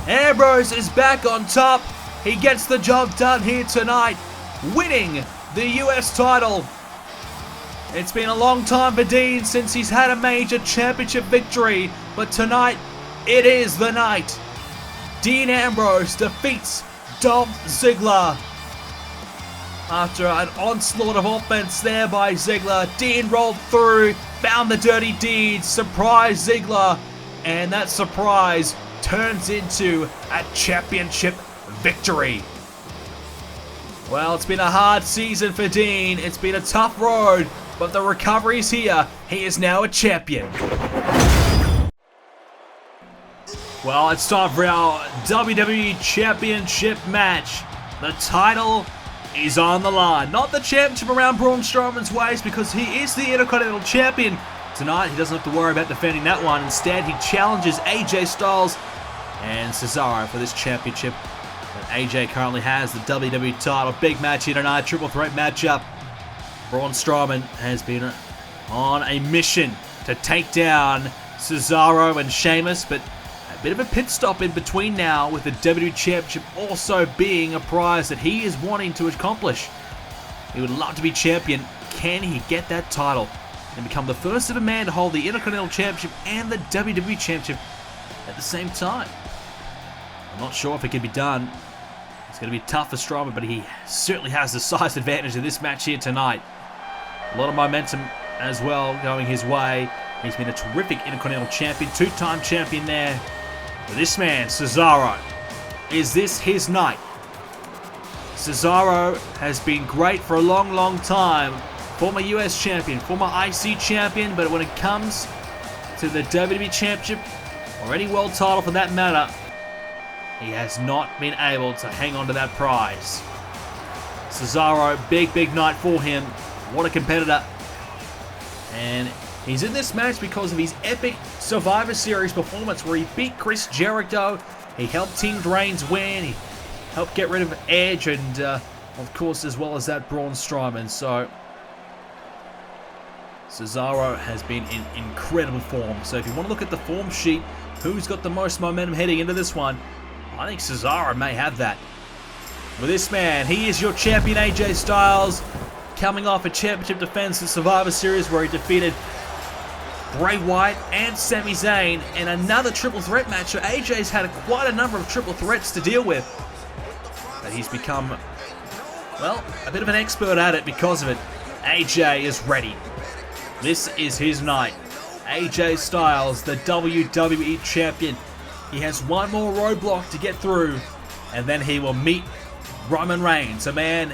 Speaker 1: Ambrose is back on top. He gets the job done here tonight, winning the US title. It's been a long time for Dean since he's had a major championship victory, but tonight, it is the night. Dean Ambrose defeats Dolph Ziggler. After an onslaught of offense there by Ziggler, Dean rolled through, found the dirty deeds, surprised Ziggler, and that surprise turns into a championship victory. Well, it's been a hard season for Dean. It's been a tough road, but the recovery's here. He is now a champion. Well, it's time for our WWE Championship match. The title is on the line. Not the championship around Braun Strowman's waist, because he is the Intercontinental Champion. Tonight, he doesn't have to worry about defending that one. Instead, he challenges AJ Styles and Cesaro for this championship. But AJ currently has the WWE title. Big match here tonight, triple threat matchup. Braun Strowman has been on a mission to take down Cesaro and Sheamus, but a bit of a pit stop in between now, with the WWE Championship also being a prize that he is wanting to accomplish. He would love to be champion. Can he get that title and become the first ever man to hold the Intercontinental Championship and the WWE Championship at the same time? I'm not sure if it can be done. It's going to be tough for Strowman, but he certainly has the size advantage in this match here tonight. A lot of momentum as well going his way. He's been a terrific Intercontinental Champion, two-time champion there. But this man, Cesaro, is this his night? Cesaro has been great for a long, long time. Former US champion, former IC champion, but when it comes to the WWE Championship, or any world title for that matter, he has not been able to hang on to that prize. Cesaro, big, big night for him. What a competitor. And he's in this match because of his epic Survivor Series performance where he beat Chris Jericho. He helped Team Reigns win. He helped get rid of Edge and, of course, as well as that, Braun Strowman. So Cesaro has been in incredible form. So if you want to look at the form sheet, who's got the most momentum heading into this one, I think Cesaro may have that. With this man, he is your champion, AJ Styles, coming off a championship defense in Survivor Series where he defeated Bray Wyatt and Sami Zayn in another triple threat match. So AJ's had quite a number of triple threats to deal with. But he's become, well, a bit of an expert at it because of it. AJ is ready. This is his night. AJ Styles, the WWE Champion. He has one more roadblock to get through, and then he will meet Roman Reigns, a man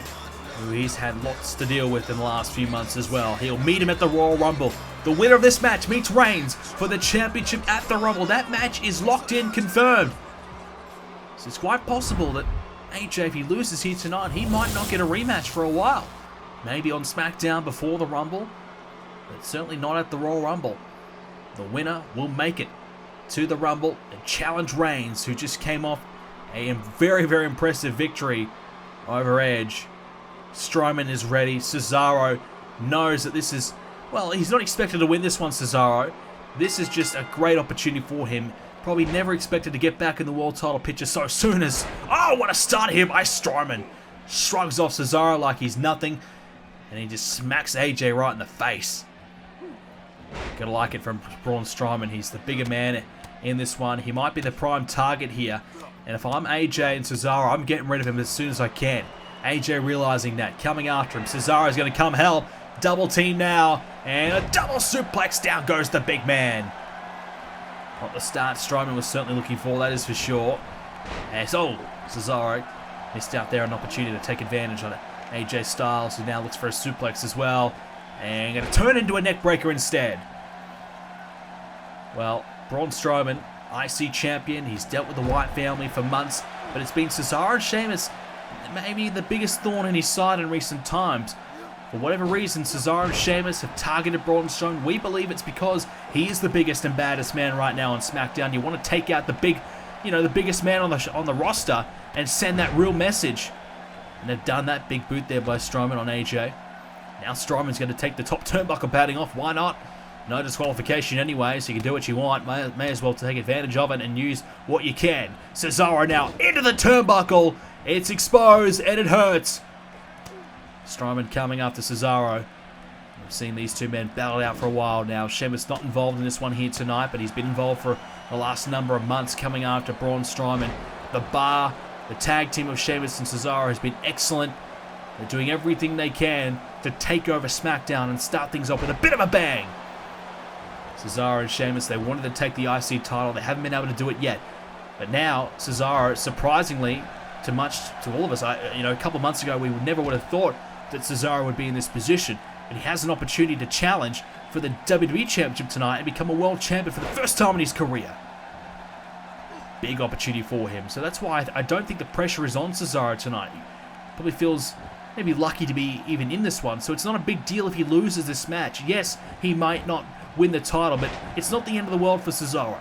Speaker 1: who he's had lots to deal with in the last few months as well. He'll meet him at the Royal Rumble. The winner of this match meets Reigns for the championship at the Rumble. That match is locked in, confirmed. So it's quite possible that AJ, if he loses here tonight, he might not get a rematch for a while. Maybe on SmackDown before the Rumble, but certainly not at the Royal Rumble. The winner will make it to the Rumble and challenge Reigns, who just came off a very, very impressive victory over Edge. Strowman is ready. Cesaro knows that this is, well, he's not expected to win this one, Cesaro. This is just a great opportunity for him. Probably never expected to get back in the world title picture so soon as, oh, what a start here by Strowman. Shrugs off Cesaro like he's nothing, and he just smacks AJ right in the face. Gotta like it from Braun Strowman. He's the bigger man in this one. He might be the prime target here, and if I'm AJ and Cesaro, I'm getting rid of him as soon as I can. AJ realizing that, coming after him. Cesaro's going to come hell. Double team now, and a double suplex. Down goes the big man. Not the start Strowman was certainly looking for, that is for sure. And so Cesaro missed out there an opportunity to take advantage on it. AJ Styles, who now looks for a suplex as well, and going to turn into a neck breaker instead. Well, Braun Strowman, IC champion. He's dealt with the White family for months, but it's been Cesaro and Sheamus, maybe the biggest thorn in his side in recent times. For whatever reason, Cesaro and Sheamus have targeted Braun Strowman. We believe it's because he is the biggest and baddest man right now on SmackDown. You want to take out the big, the biggest man on the roster and send that real message. And they've done that. Big boot there by Strowman on AJ. Now Strowman's going to take the top turnbuckle batting off. Why not? No disqualification anyway, so you can do what you want. May as well take advantage of it and use what you can. Cesaro now into the turnbuckle. It's exposed and it hurts. Strowman coming after Cesaro. We've seen these two men battle out for a while now. Sheamus not involved in this one here tonight, but he's been involved for the last number of months coming after Braun Strowman. The tag team of Sheamus and Cesaro has been excellent. They're doing everything they can to take over SmackDown and start things off with a bit of a bang. Cesaro and Sheamus, they wanted to take the IC title. They haven't been able to do it yet. But now, Cesaro, surprisingly, to all of us, a couple of months ago, we never would have thought that Cesaro would be in this position. But he has an opportunity to challenge for the WWE Championship tonight and become a world champion for the first time in his career. Big opportunity for him. So that's why I don't think the pressure is on Cesaro tonight. He probably feels maybe lucky to be even in this one. So it's not a big deal if he loses this match. Yes, he might not win the title, but it's not the end of the world for Cesaro.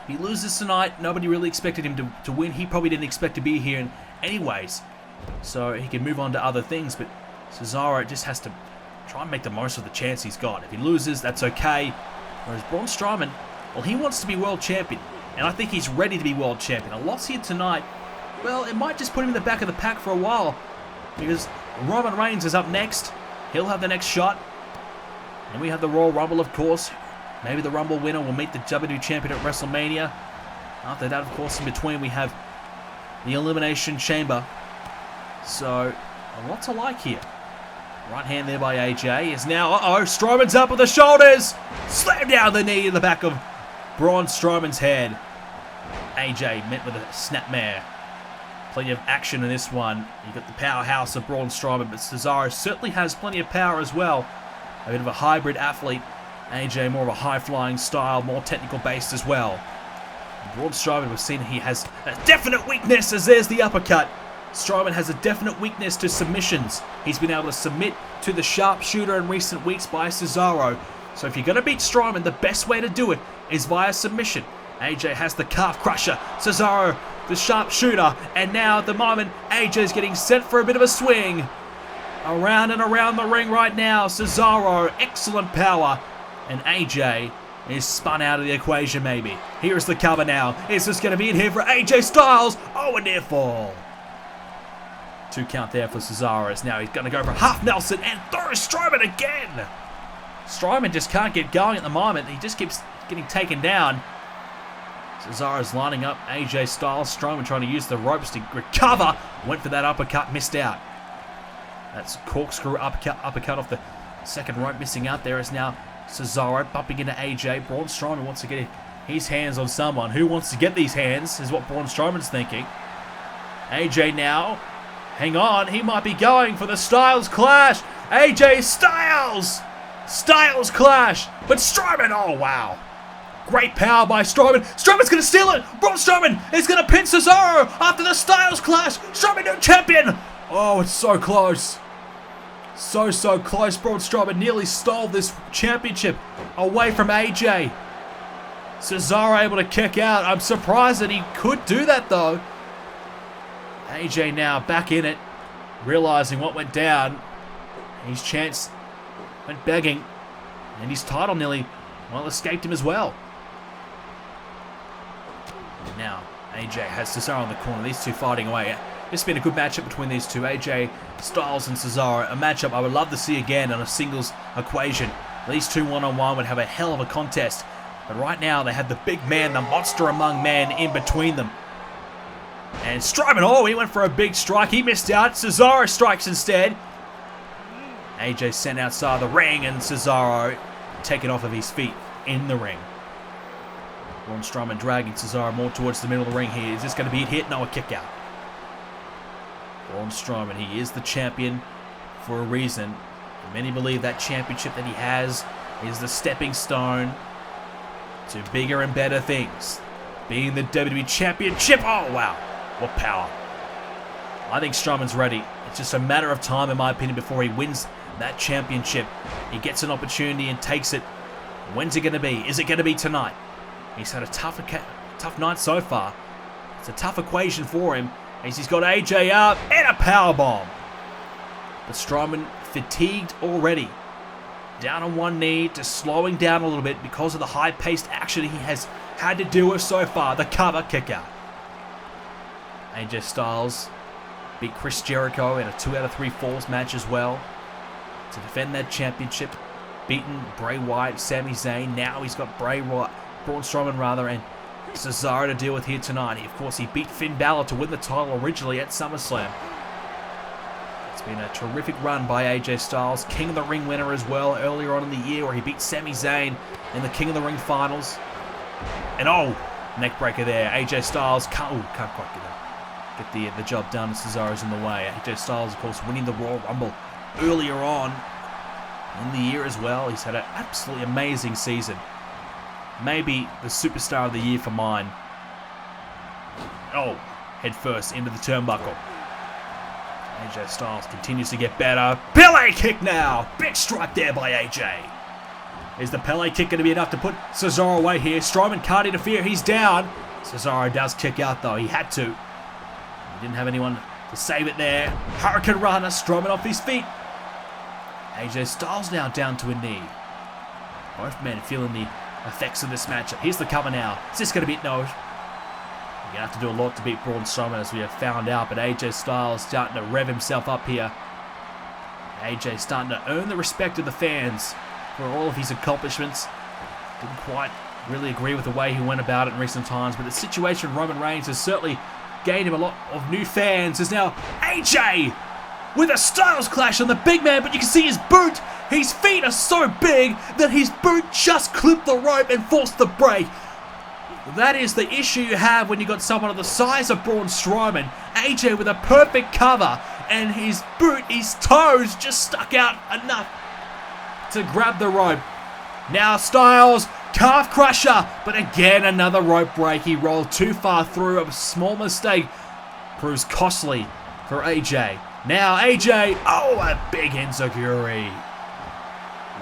Speaker 1: If he loses tonight, nobody really expected him to win. He probably didn't expect to be here anyways. So he can move on to other things, but Cesaro just has to try and make the most of the chance he's got. If he loses, that's okay. Whereas Braun Strowman, well, he wants to be world champion, and I think he's ready to be world champion. A loss here tonight, well, it might just put him in the back of the pack for a while, because Roman Reigns is up next. He'll have the next shot. And we have the Royal Rumble, of course. Maybe the Rumble winner will meet the WWE Champion at WrestleMania. After that, of course, in between, we have the Elimination Chamber. So, a lot to like here. Right hand there by AJ is now, Strowman's up with the shoulders. Slam down the knee in the back of Braun Strowman's head. AJ met with a snapmare. Plenty of action in this one. You've got the powerhouse of Braun Strowman, but Cesaro certainly has plenty of power as well. A bit of a hybrid athlete. AJ more of a high-flying style, more technical based as well. Braun Strowman, we've seen he has a definite weakness as there's the uppercut. Strowman has a definite weakness to submissions. He's been able to submit to the sharpshooter in recent weeks by Cesaro. So if you're going to beat Strowman, the best way to do it is via submission. AJ has the calf crusher. Cesaro, the sharpshooter. And now at the moment, AJ's getting set for a bit of a swing. Around and around the ring right now. Cesaro, excellent power. And AJ is spun out of the equation maybe. Here's the cover now. Is this going to be in here for AJ Styles? Oh, a near fall. 2 count there for Cesaro. Now he's going to go for half Nelson and throws Strowman again. Strowman just can't get going at the moment. He just keeps getting taken down. Cesaro's lining up AJ Styles. Strowman trying to use the ropes to recover. Went for that uppercut, missed out. That's corkscrew uppercut off the second rope, missing out. There is now Cesaro bumping into AJ. Braun Strowman wants to get his hands on someone. Who wants to get these hands is what Braun Strowman's thinking. AJ now Hang on, he might be going for the Styles Clash. AJ Styles! Styles Clash! But Strowman, oh wow. Great power by Strowman. Strowman's going to steal it. Braun Strowman is going to pin Cesaro after the Styles Clash. Strowman, new champion. Oh, it's so close. So close. Braun Strowman nearly stole this championship away from AJ. Cesaro able to kick out. I'm surprised that he could do that though. AJ now back in it, realizing what went down. His chance went begging, and his title nearly, well, escaped him as well. Now, AJ has Cesaro in the corner. These two fighting away. It's been a good matchup between these two, AJ Styles and Cesaro. A matchup I would love to see again on a singles equation. These two one-on-one would have a hell of a contest. But right now, they have the big man, the monster among men, in between them. And Strowman, oh, he went for a big strike. He missed out. Cesaro strikes instead. AJ sent outside the ring, and Cesaro taken off of his feet in the ring. Braun Strowman dragging Cesaro more towards the middle of the ring here. Is this going to be a hit? No, a kick out. Braun Strowman, he is the champion for a reason. And many believe that championship that he has is the stepping stone to bigger and better things. Being the WWE Championship. Oh, wow. What power. I think Strowman's ready. It's just a matter of time, in my opinion, before he wins that championship. He gets an opportunity and takes it. When's it going to be? Is it going to be tonight? He's had a tough night so far. It's a tough equation for him. As he's got AJ up and a powerbomb. But Strowman fatigued already. Down on one knee, just slowing down a little bit because of the high-paced action he has had to deal with so far. The cover kick out. AJ Styles beat Chris Jericho in a 2 out of 3 falls match as well to defend that championship. Beaten Bray Wyatt, Sami Zayn. Now he's got Braun Strowman and Cesaro to deal with here tonight. Of course, he beat Finn Balor to win the title originally at SummerSlam. It's been a terrific run by AJ Styles. King of the Ring winner as well earlier on in the year, where he beat Sami Zayn in the King of the Ring finals. And oh, neck breaker there. AJ Styles can't quite get the job done. Cesaro's in the way. AJ Styles, of course, winning the Royal Rumble earlier on in the year as well. He's had an absolutely amazing season. Maybe the superstar of the year for mine. Oh, head first into the turnbuckle. AJ Styles continues to get better. Pele kick now. Big strike there by AJ. Is the Pele kick going to be enough to put Cesaro away here? Strowman can't interfere. He's down. Cesaro does kick out though. He had to. He didn't have anyone to save it there. Hurricane Runner. Strowman off his feet. AJ Styles now down to a knee. Both men feeling the effects of this matchup. Here's the cover now. Is this going to be... No. You're going to have to do a lot to beat Braun Strowman, as we have found out. But AJ Styles starting to rev himself up here. AJ starting to earn the respect of the fans for all of his accomplishments. Didn't quite really agree with the way he went about it in recent times. But the situation with Roman Reigns has certainly gained him a lot of new fans. There's now AJ with a Styles Clash on the big man. But you can see his boot. His feet are so big that his boot just clipped the rope and forced the break. That is the issue you have when you got someone of the size of Braun Strowman. AJ with a perfect cover, and his boot, his toes just stuck out enough to grab the rope. Now Styles, calf crusher, but again another rope break. He rolled too far through. A small mistake proves costly for AJ. Now AJ, oh, a big enziguri.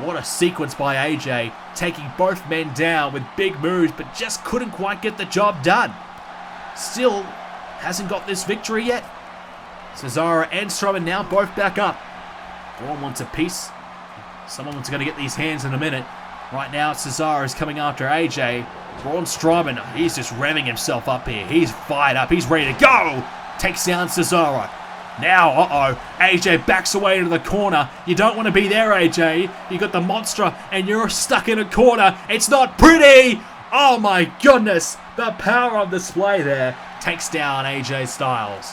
Speaker 1: What a sequence by AJ, taking both men down with big moves, but just couldn't quite get the job done. Still hasn't got this victory yet. Cesaro and Strowman now both back up. Braun wants a piece. Someone's going to get these hands in a minute. Right now, Cesaro is coming after AJ. Braun Strowman, he's just revving himself up here. He's fired up. He's ready to go. Takes down Cesaro. Now, AJ backs away into the corner. You don't want to be there, AJ. You got the monster and you're stuck in a corner. It's not pretty. Oh my goodness. The power on display there takes down AJ Styles.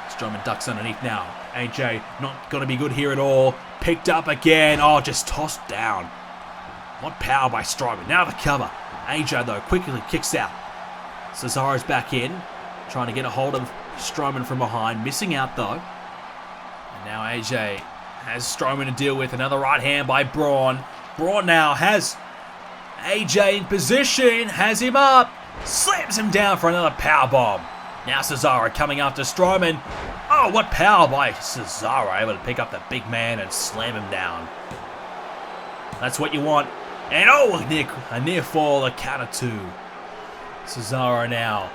Speaker 1: Strowman ducks underneath now. AJ not going to be good here at all. Picked up again. Oh, just tossed down. What power by Strowman. Now the cover. AJ, though, quickly kicks out. Cesaro's back in, trying to get a hold of Strowman from behind, missing out though. And now AJ has Strowman to deal with. Another right hand by Braun. Braun now has AJ in position, has him up, slams him down for another powerbomb. Now Cesaro coming after Strowman. Oh, what power by Cesaro, able to pick up the big man and slam him down. That's what you want. And oh, a near fall, a count of 2. Cesaro now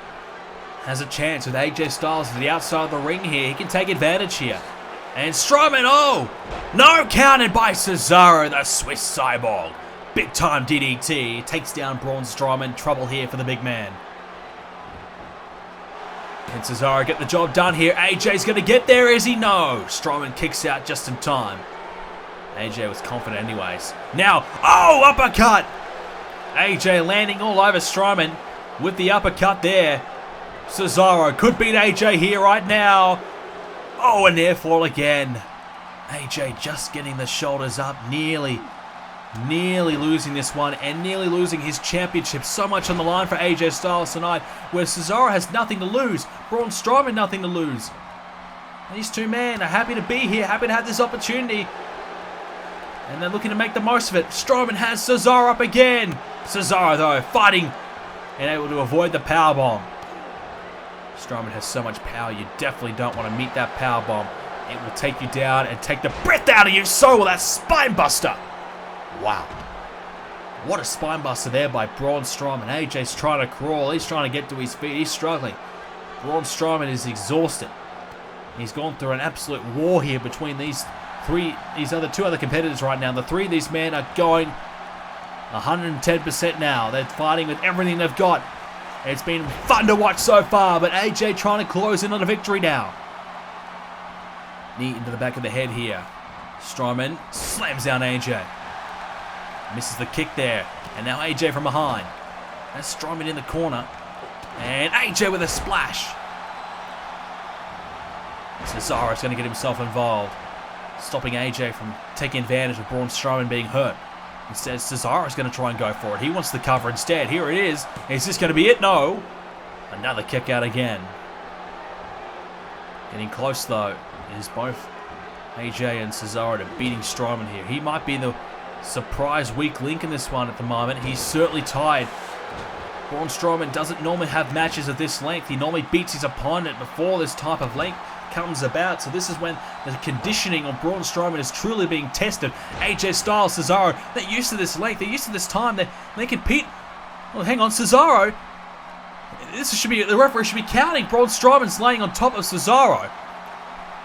Speaker 1: has a chance with AJ Styles to the outside of the ring here. He can take advantage here. And Strowman, oh! No, counted by Cesaro, the Swiss Cyborg. Big time DDT. Takes down Braun Strowman. Trouble here for the big man. Can Cesaro get the job done here? AJ's going to get there, is he? No. Strowman kicks out just in time. AJ was confident anyways. Now, oh, uppercut! AJ landing all over Strowman with the uppercut there. Cesaro could beat AJ here right now. Oh, a near fall again. AJ just getting the shoulders up, nearly losing this one and nearly losing his championship. So much on the line for AJ Styles tonight, where Cesaro has nothing to lose. Braun Strowman nothing to lose. These two men are happy to be here, happy to have this opportunity. And they're looking to make the most of it. Strowman has Cesaro up again. Cesaro, though, fighting and able to avoid the powerbomb. Strowman has so much power, you definitely don't want to meet that powerbomb. It will take you down and take the breath out of you. So will that spine buster. Wow. What a spine buster there by Braun Strowman. AJ's trying to crawl. He's trying to get to his feet. He's struggling. Braun Strowman is exhausted. He's gone through an absolute war here between these two other competitors right now. The three of these men are going 110% now. They're fighting with everything they've got. It's been fun to watch so far, but AJ trying to close in on a victory now. Knee into the back of the head here. Strowman slams down AJ. Misses the kick there. And now AJ from behind. That's Strowman in the corner. And AJ with a splash. Cesaro's going to get himself involved, stopping AJ from taking advantage of Braun Strowman being hurt. Instead, Cesaro's going to try and go for it. He wants the cover instead. Here it is. Is this going to be it? No. Another kick out again. Getting close, though, is both AJ and Cesaro to beating Strowman here. He might be the surprise weak link in this one at the moment. He's certainly tied. Braun Strowman doesn't normally have matches of this length. He normally beats his opponent before this type of length comes about. So this is when the conditioning on Braun Strowman is truly being tested. AJ Styles, Cesaro, they're used to this length. They're used to this time. They compete. Well, hang on, Cesaro. The referee should be counting. Braun Strowman's laying on top of Cesaro.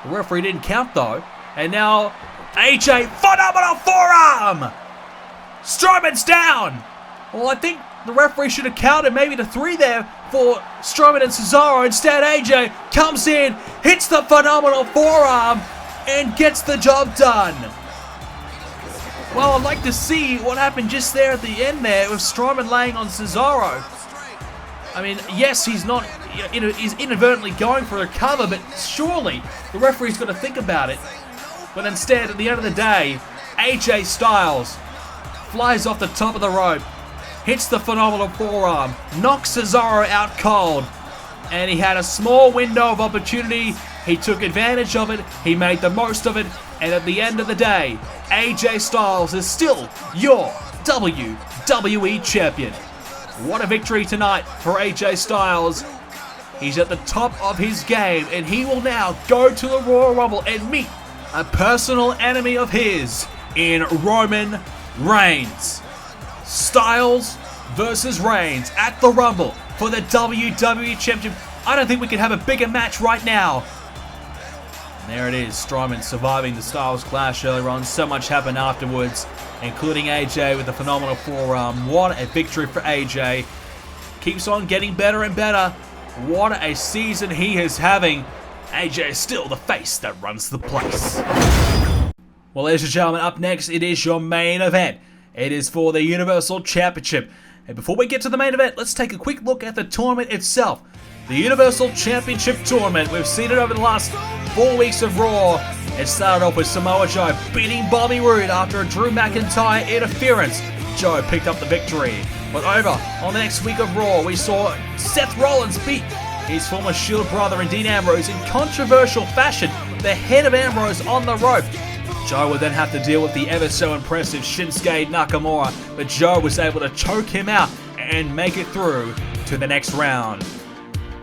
Speaker 1: The referee didn't count though. And now AJ, phenomenal forearm! Strowman's down! Well, I think the referee should have counted maybe the 3 there for Strowman and Cesaro. Instead, AJ comes in, hits the phenomenal forearm, and gets the job done. Well, I'd like to see what happened just there at the end there with Strowman laying on Cesaro. I mean, yes, he's inadvertently going for a cover, but surely the referee's got to think about it. But instead, at the end of the day, AJ Styles flies off the top of the rope, hits the phenomenal forearm, knocks Cesaro out cold, and he had a small window of opportunity. He took advantage of it, he made the most of it, and at the end of the day, AJ Styles is still your WWE Champion. What a victory tonight for AJ Styles. He's at the top of his game, and he will now go to the Royal Rumble and meet a personal enemy of his in Roman Reigns. Styles versus Reigns at the Rumble for the WWE Championship. I don't think we could have a bigger match right now. And there it is, Strowman surviving the Styles clash earlier on. So much happened afterwards, including AJ with a phenomenal forearm. What a victory for AJ. Keeps on getting better and better. What a season he is having. AJ is still the face that runs the place. Well, ladies and gentlemen, up next, it is your main event. It is for the Universal Championship. And before we get to the main event, let's take a quick look at the tournament itself. The Universal Championship Tournament. We've seen it over the last 4 weeks of Raw. It started off with Samoa Joe beating Bobby Roode after a Drew McIntyre interference. Joe picked up the victory. But over on the next week of Raw, we saw Seth Rollins beat his former Shield brother and Dean Ambrose in controversial fashion, the head of Ambrose on the rope. Joe would then have to deal with the ever so impressive Shinsuke Nakamura, but Joe was able to choke him out and make it through to the next round.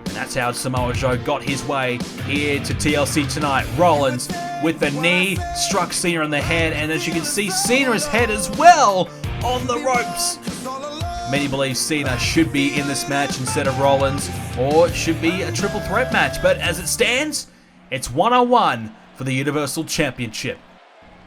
Speaker 1: And that's how Samoa Joe got his way here to TLC tonight. Rollins with the knee struck Cena in the head, and as you can see, Cena's head as well on the ropes. Many believe Cena should be in this match instead of Rollins, or it should be a triple threat match, but as it stands, it's 1-on-1 for the Universal Championship.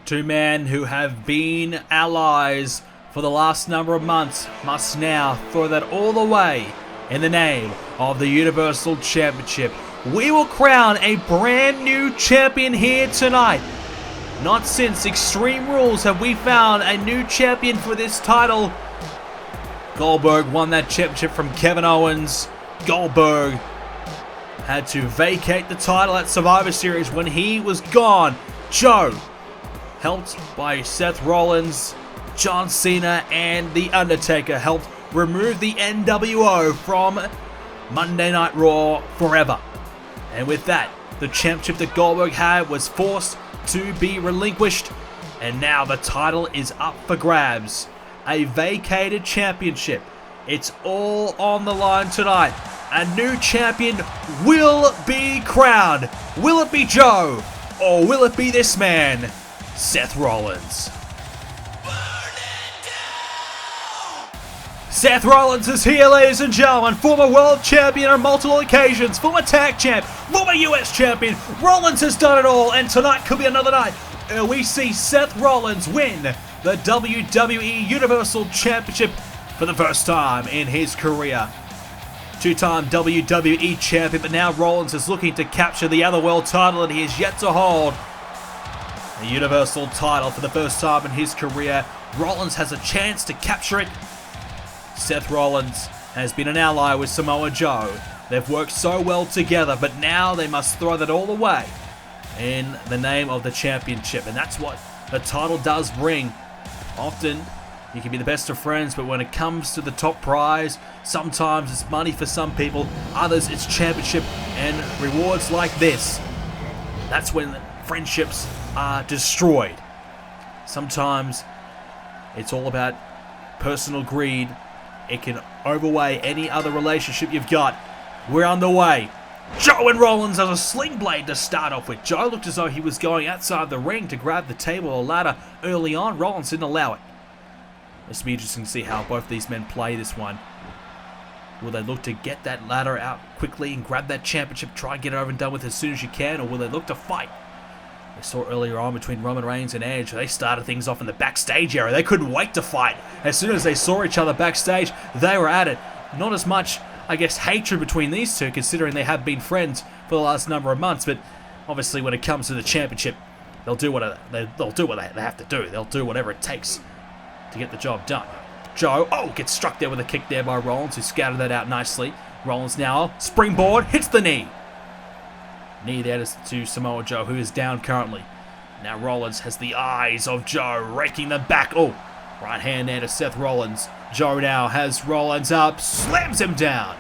Speaker 1: Two men who have been allies for the last number of months must now throw that all away in the name of the Universal Championship. We will crown a brand new champion here tonight. Not since Extreme Rules have we found a new champion for this title. Goldberg won that championship from Kevin Owens. Goldberg had to vacate the title at Survivor Series when he was gone. Joe, helped by Seth Rollins, John Cena, and The Undertaker, helped remove the NWO from Monday Night Raw forever. And with that, the championship that Goldberg had was forced to be relinquished, and now the title is up for grabs. A vacated championship. It's all on the line tonight. A new champion will be crowned. Will it be Joe, or will it be this man, Seth Rollins? Seth Rollins is here, ladies and gentlemen. Former world champion on multiple occasions, former tag champ, former US champion. Rollins has done it all, and tonight could be another night we see Seth Rollins win the WWE Universal Championship for the first time in his career. Two-time WWE champion, but now Rollins is looking to capture the other world title, and he is yet to hold the Universal title for the first time in his career. Rollins has a chance to capture it. Seth Rollins has been an ally with Samoa Joe. They've worked so well together, but now they must throw that all away in the name of the championship, and that's what the title does bring. Often, you can be the best of friends, but when it comes to the top prize, sometimes it's money for some people, others it's championship and rewards like this. That's when friendships are destroyed. Sometimes it's all about personal greed. It can overweigh any other relationship you've got. We're on the way. Joe and Rollins has a sling blade to start off with. Joe looked as though he was going outside the ring to grab the table or ladder early on. Rollins didn't allow it. This will be interesting to see how both these men play this one. Will they look to get that ladder out quickly and grab that championship, try and get it over and done with as soon as you can, or will they look to fight? We saw earlier on between Roman Reigns and Edge, they started things off in the backstage area. They couldn't wait to fight. As soon as they saw each other backstage, they were at it. Not as much, I guess, hatred between these two, considering they have been friends for the last number of months. But obviously, when it comes to the championship, they'll do what they have to do. They'll do whatever it takes to get the job done. Joe, gets struck there with a kick there by Rollins, who scouted that out nicely. Rollins now, springboard, hits the knee. Knee there to Samoa Joe, who is down currently. Now Rollins has the eyes of Joe, raking them back. Right hand there to Seth Rollins. Joe now has Rollins up, slams him down.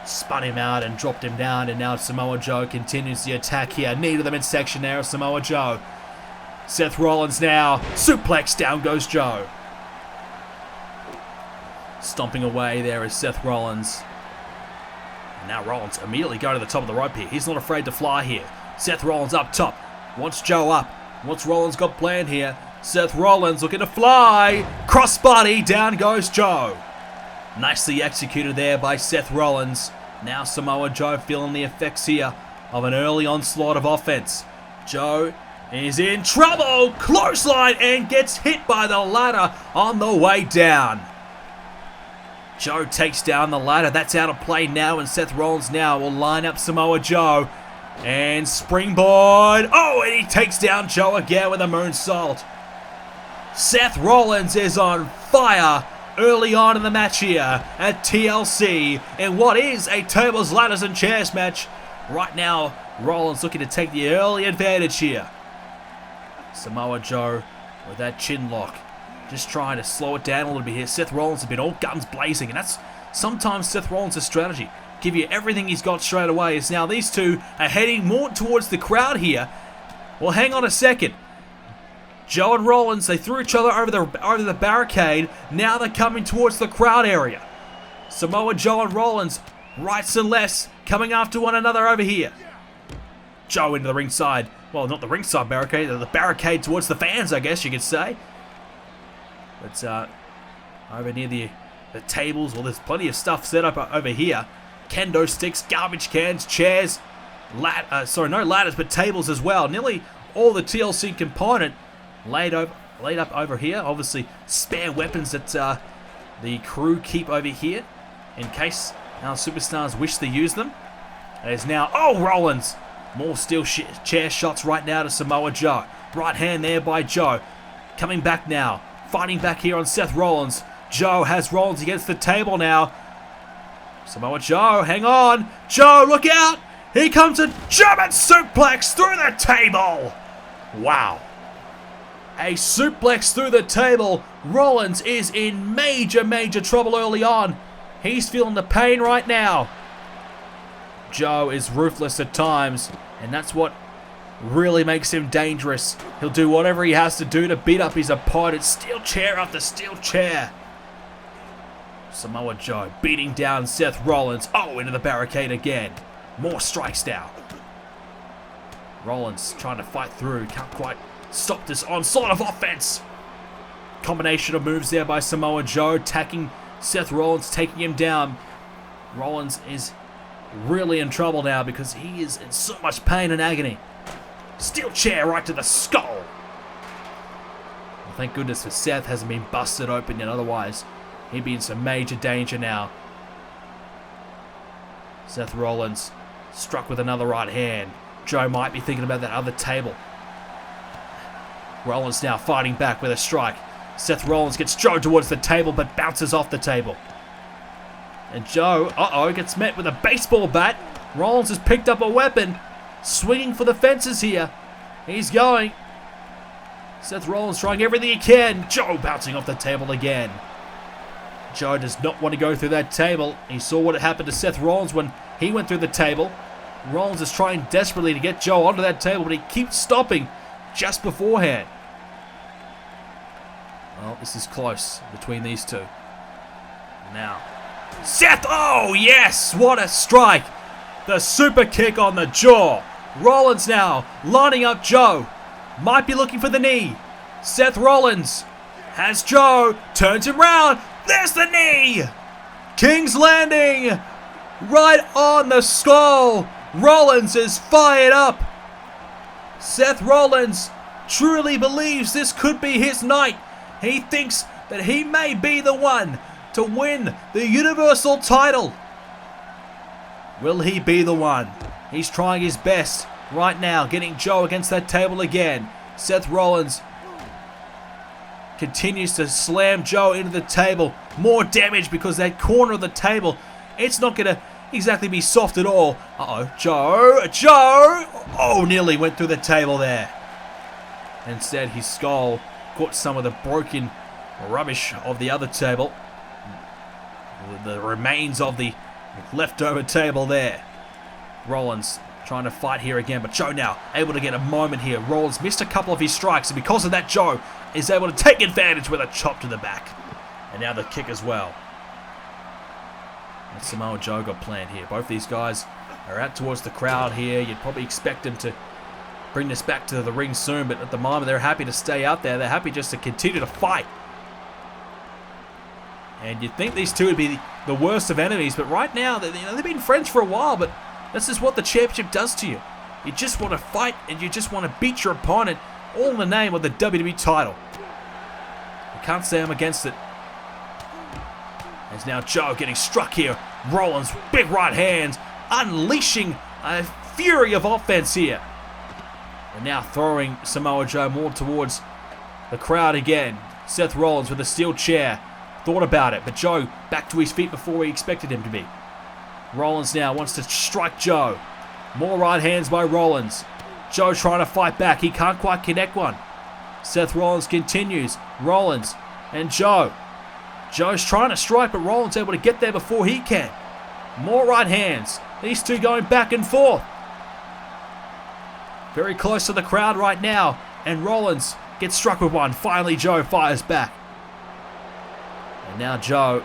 Speaker 1: Spun him out and dropped him down, and now Samoa Joe continues the attack here. Knee to the midsection there of Samoa Joe. Seth Rollins now, suplex, down goes Joe. Stomping away there is Seth Rollins. And now Rollins immediately going to the top of the rope here. He's not afraid to fly here. Seth Rollins up top. Wants Joe up. What's Rollins got planned here? Seth Rollins looking to fly. Crossbody, down goes Joe. Nicely executed there by Seth Rollins. Now Samoa Joe feeling the effects here of an early onslaught of offense. Joe is in trouble. Clothesline and gets hit by the ladder on the way down. Joe takes down the ladder. That's out of play now, and Seth Rollins now will line up Samoa Joe. And springboard. And he takes down Joe again with a moonsault. Seth Rollins is on fire early on in the match here at TLC in what is a tables, ladders, and chairs match. Right now, Rollins looking to take the early advantage here. Samoa Joe with that chin lock. Just trying to slow it down a little bit here. Seth Rollins has been all guns blazing, and that's sometimes Seth Rollins' strategy. give you everything he's got straight away. As now these two are heading more towards the crowd here. Well, hang on a second. Joe and Rollins, they threw each other over the barricade. Now they're coming towards the crowd area. Samoa Joe and Rollins, rights and lefts, coming after one another over here. Joe into the ringside. Well, not the ringside barricade, the barricade towards the fans, I guess you could say. But over near the tables, well, there's plenty of stuff set up over here. Kendo sticks, garbage cans, chairs, no ladders, but tables as well. Nearly all the TLC component laid up over here. Obviously, spare weapons that the crew keep over here in case our superstars wish to use them. There's now, Rollins! More steel chair shots right now to Samoa Joe. Right hand there by Joe. Coming back now. Fighting back here on Seth Rollins. Joe has Rollins against the table now. Samoa Joe, hang on. Joe, look out! Here comes a German suplex through the table. Wow. A suplex through the table. Rollins is in major, major trouble early on. He's feeling the pain right now. Joe is ruthless at times, and that's what really makes him dangerous. He'll do whatever he has to do to beat up his opponent. Steel chair after steel chair. Samoa Joe beating down Seth Rollins. Into the barricade again. More strikes now. Rollins trying to fight through. Can't quite stop this onslaught of offense. Combination of moves there by Samoa Joe. Attacking Seth Rollins, taking him down. Rollins is really in trouble now because he is in so much pain and agony. Steel chair right to the skull. Well, thank goodness for Seth hasn't been busted open yet. Otherwise, he'd be in some major danger now. Seth Rollins struck with another right hand. Joe might be thinking about that other table. Rollins now fighting back with a strike. Seth Rollins gets Joe towards the table but bounces off the table. And Joe, gets met with a baseball bat. Rollins has picked up a weapon. Swinging for the fences here. He's going. Seth Rollins trying everything he can. Joe bouncing off the table again. Joe does not want to go through that table. He saw what happened to Seth Rollins when he went through the table. Rollins is trying desperately to get Joe onto that table, but he keeps stopping just beforehand. Well, this is close between these two. Now, Seth, yes, what a strike. The super kick on the jaw. Rollins now lining up Joe. Might be looking for the knee. Seth Rollins has Joe, turns him round. There's the knee. King's Landing right on the skull. Rollins is fired up. Seth Rollins truly believes this could be his night. He thinks that he may be the one to win the Universal title. Will he be the one? He's trying his best right now, getting Joe against that table again. Seth Rollins continues to slam Joe into the table. More damage because that corner of the table, it's not going to exactly be soft at all. Joe! Nearly went through the table there. Instead, his skull caught some of the broken rubbish of the other table. The remains of the leftover table there. Rollins trying to fight here again, but Joe now able to get a moment here. Rollins missed a couple of his strikes, and because of that, Joe is able to take advantage with a chop to the back. And now the kick as well. And Samoa Joe got planned here. Both these guys are out towards the crowd here. You'd probably expect them to bring this back to the ring soon, but at the moment they're happy to stay out there. They're happy just to continue to fight. And you'd think these two would be the worst of enemies, but right now, they've been friends for a while, but this is what the championship does to you. You just want to fight, and you just want to beat your opponent, all in the name of the WWE title. You can't say I'm against it. There's now Joe getting struck here. Rollins, big right hands, unleashing a fury of offense here. And now throwing Samoa Joe more towards the crowd again. Seth Rollins with a steel chair. Thought about it, but Joe back to his feet before he expected him to be. Rollins now wants to strike Joe. More right hands by Rollins. Joe trying to fight back. He can't quite connect one. Seth Rollins continues. Rollins and Joe. Joe's trying to strike, but Rollins able to get there before he can. More right hands. These two going back and forth. Very close to the crowd right now. And Rollins gets struck with one. Finally, Joe fires back. And now Joe,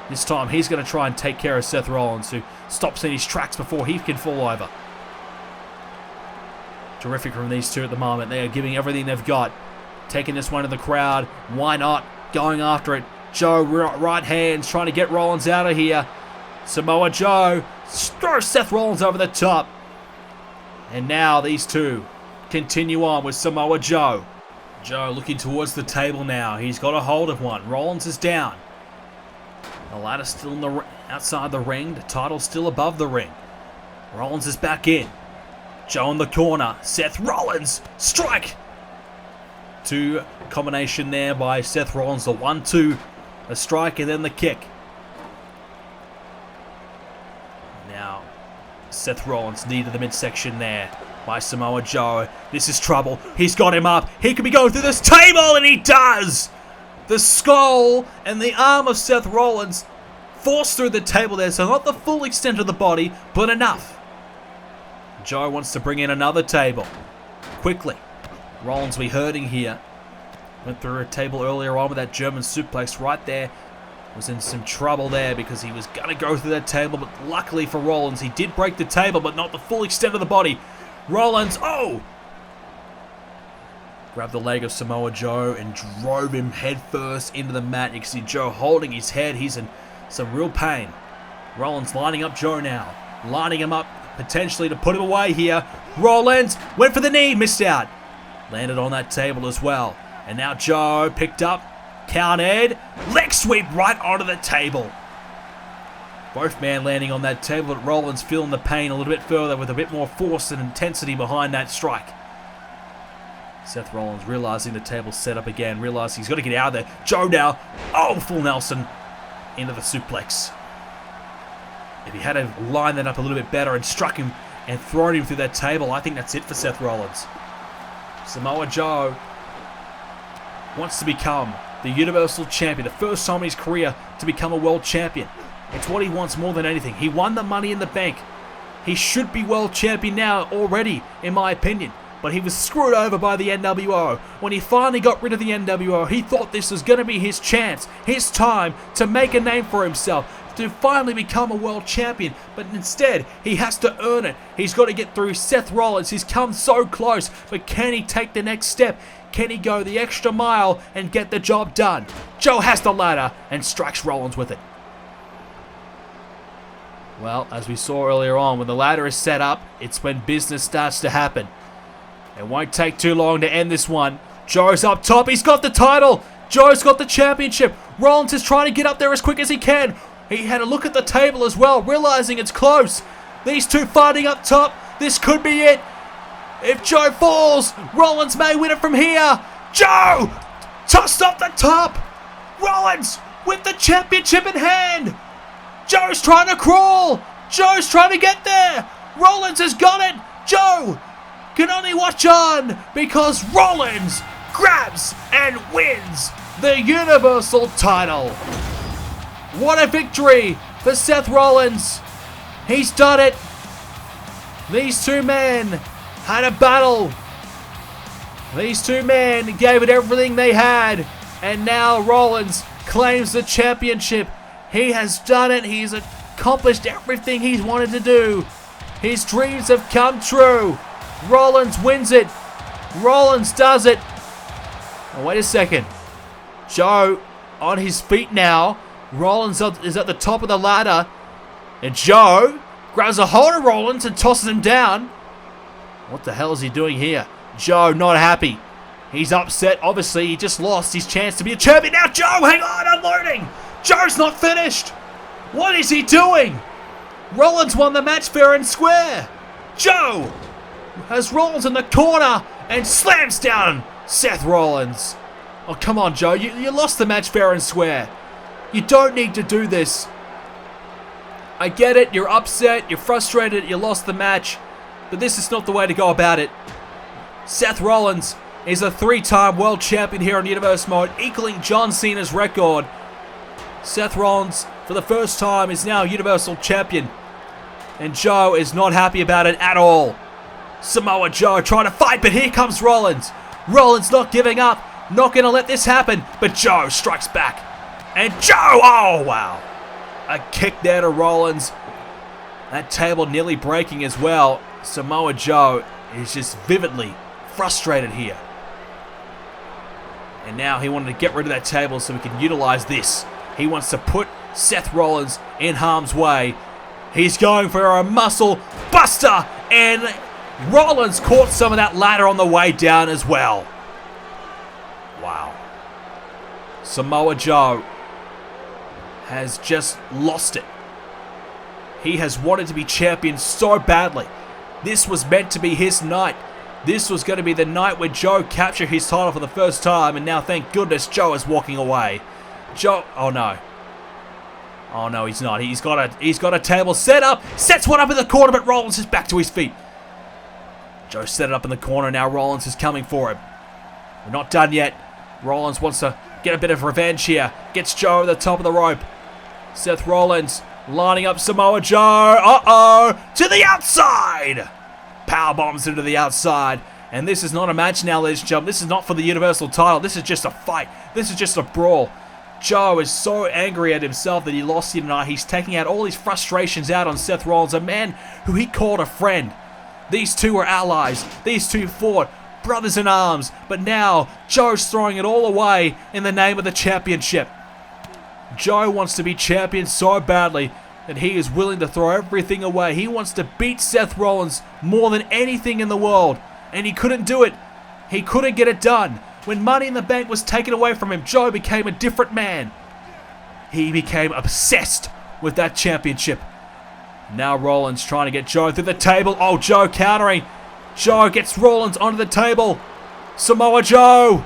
Speaker 1: this time he's going to try and take care of Seth Rollins, who stops in his tracks before he can fall over. Terrific from these two at the moment. They are giving everything they've got. Taking this one to the crowd. Why not? Going after it. Joe, right hands, trying to get Rollins out of here. Samoa Joe throws Seth Rollins over the top. And now these two continue on with Samoa Joe. Joe looking towards the table now. He's got a hold of one. Rollins is down. The ladder's still in the outside the ring. The title's still above the ring. Rollins is back in. Joe in the corner. Seth Rollins. Strike. Two combination there by Seth Rollins. The 1-2. A strike and then the kick. Now, Seth Rollins needed the midsection there by Samoa Joe. This is trouble. He's got him up. He could be going through this table, and he does! The skull and the arm of Seth Rollins forced through the table there, so not the full extent of the body, but enough. Joe wants to bring in another table. Quickly. Rollins will be hurting here. Went through a table earlier on with that German suplex right there. Was in some trouble there because he was going to go through that table, but luckily for Rollins, he did break the table, but not the full extent of the body. Rollins, oh! Grabbed the leg of Samoa Joe and drove him headfirst into the mat. You can see Joe holding his head. He's in some real pain. Rollins lining up Joe now. Lining him up potentially to put him away here. Rollins went for the knee, missed out. Landed on that table as well. And now Joe picked up, counted, leg sweep right onto the table. Both men landing on that table, but Rollins feeling the pain a little bit further with a bit more force and intensity behind that strike. Seth Rollins realizing the table's set up again, realizing he's got to get out of there. Joe now, oh, full Nelson into the suplex. If he had to line that up a little bit better and struck him and thrown him through that table, I think that's it for Seth Rollins. Samoa Joe wants to become the Universal Champion, the first time in his career to become a World Champion. It's what he wants more than anything. He won the Money in the Bank. He should be World Champion now already, in my opinion. But he was screwed over by the NWO. When he finally got rid of the NWO, he thought this was going to be his chance, his time to make a name for himself, to finally become a World Champion. But instead, he has to earn it. He's got to get through Seth Rollins. He's come so close, but can he take the next step? Can he go the extra mile and get the job done? Joe has the ladder and strikes Rollins with it. Well, as we saw earlier on, when the ladder is set up, it's when business starts to happen. It won't take too long to end this one. Joe's up top. He's got the title. Joe's got the championship. Rollins is trying to get up there as quick as he can. He had a look at the table as well, realizing it's close. These two fighting up top. This could be it. If Joe falls, Rollins may win it from here. Joe tossed off the top. Rollins with the championship in hand. Joe's trying to crawl. Joe's trying to get there. Rollins has got it. Joe can only watch on because Rollins grabs and wins the Universal title. What a victory for Seth Rollins. He's done it. These two men had a battle. These two men gave it everything they had. And now Rollins claims the championship. He has done it. He's accomplished everything he's wanted to do. His dreams have come true. Rollins wins it. Rollins does it. Oh, wait a second. Joe on his feet now. Rollins is at the top of the ladder. And Joe grabs a hold of Rollins and tosses him down. What the hell is he doing here? Joe not happy. He's upset. Obviously, he just lost his chance to be a champion. Now, Joe, hang on, unloading. Joe's not finished. What is he doing? Rollins won the match fair and square. Joe has Rollins in the corner and slams down Seth Rollins. Oh, come on, Joe. You lost the match fair and square. You don't need to do this. I get it. You're upset. You're frustrated. You lost the match. But this is not the way to go about it. Seth Rollins is a 3-time world champion here on Universe Mode, equaling John Cena's record. Seth Rollins, for the first time, is now Universal Champion. And Joe is not happy about it at all. Samoa Joe trying to fight, but here comes Rollins. Rollins not giving up, not going to let this happen, but Joe strikes back. And Joe, oh wow. A kick there to Rollins. That table nearly breaking as well. Samoa Joe is just vividly frustrated here. And now he wanted to get rid of that table so he can utilize this. He wants to put Seth Rollins in harm's way. He's going for a muscle buster, and Rollins caught some of that ladder on the way down as well. Wow. Samoa Joe has just lost it. He has wanted to be champion so badly. This was meant to be his night. This was going to be the night where Joe captured his title for the first time, and now thank goodness Joe is walking away. Joe, oh no. Oh no, he's not. He's got a table set up, sets one up in the corner, but Rollins is back to his feet. Joe set it up in the corner, now Rollins is coming for him. We're not done yet. Rollins wants to get a bit of revenge here. Gets Joe over the top of the rope. Seth Rollins lining up Samoa Joe. Uh-oh! To the outside! Power bombs into the outside. And this is not a match now, ladies and gentlemen. This is not for the Universal title. This is just a fight. This is just a brawl. Joe is so angry at himself that he lost here tonight. He's taking out all his frustrations out on Seth Rollins, a man who he called a friend. These two were allies. These two fought, brothers in arms. But now, Joe's throwing it all away in the name of the championship. Joe wants to be champion so badly that he is willing to throw everything away. He wants to beat Seth Rollins more than anything in the world. And he couldn't do it. He couldn't get it done. When Money in the Bank was taken away from him, Joe became a different man. He became obsessed with that championship. Now Rollins trying to get Joe through the table. Oh, Joe countering. Joe gets Rollins onto the table. Samoa Joe.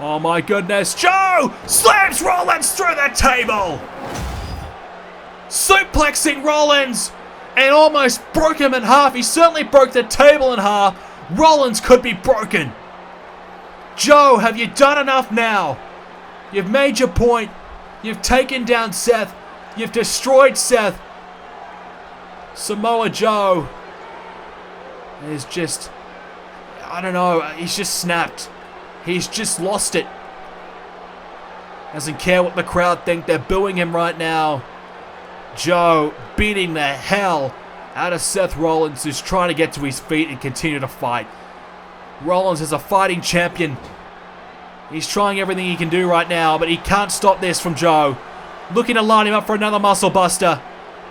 Speaker 1: Oh my goodness. Joe slams Rollins through the table. Suplexing Rollins and almost broke him in half. He certainly broke the table in half. Rollins could be broken. Joe, have you done enough now? You've made your point. You've taken down Seth. You've destroyed Seth. Samoa Joe is just, I don't know, he's just snapped. He's just lost it. Doesn't care what the crowd think. They're booing him right now. Joe beating the hell out of Seth Rollins, who's trying to get to his feet and continue to fight. Rollins is a fighting champion. He's trying everything he can do right now, but he can't stop this from Joe. Looking to line him up for another muscle buster.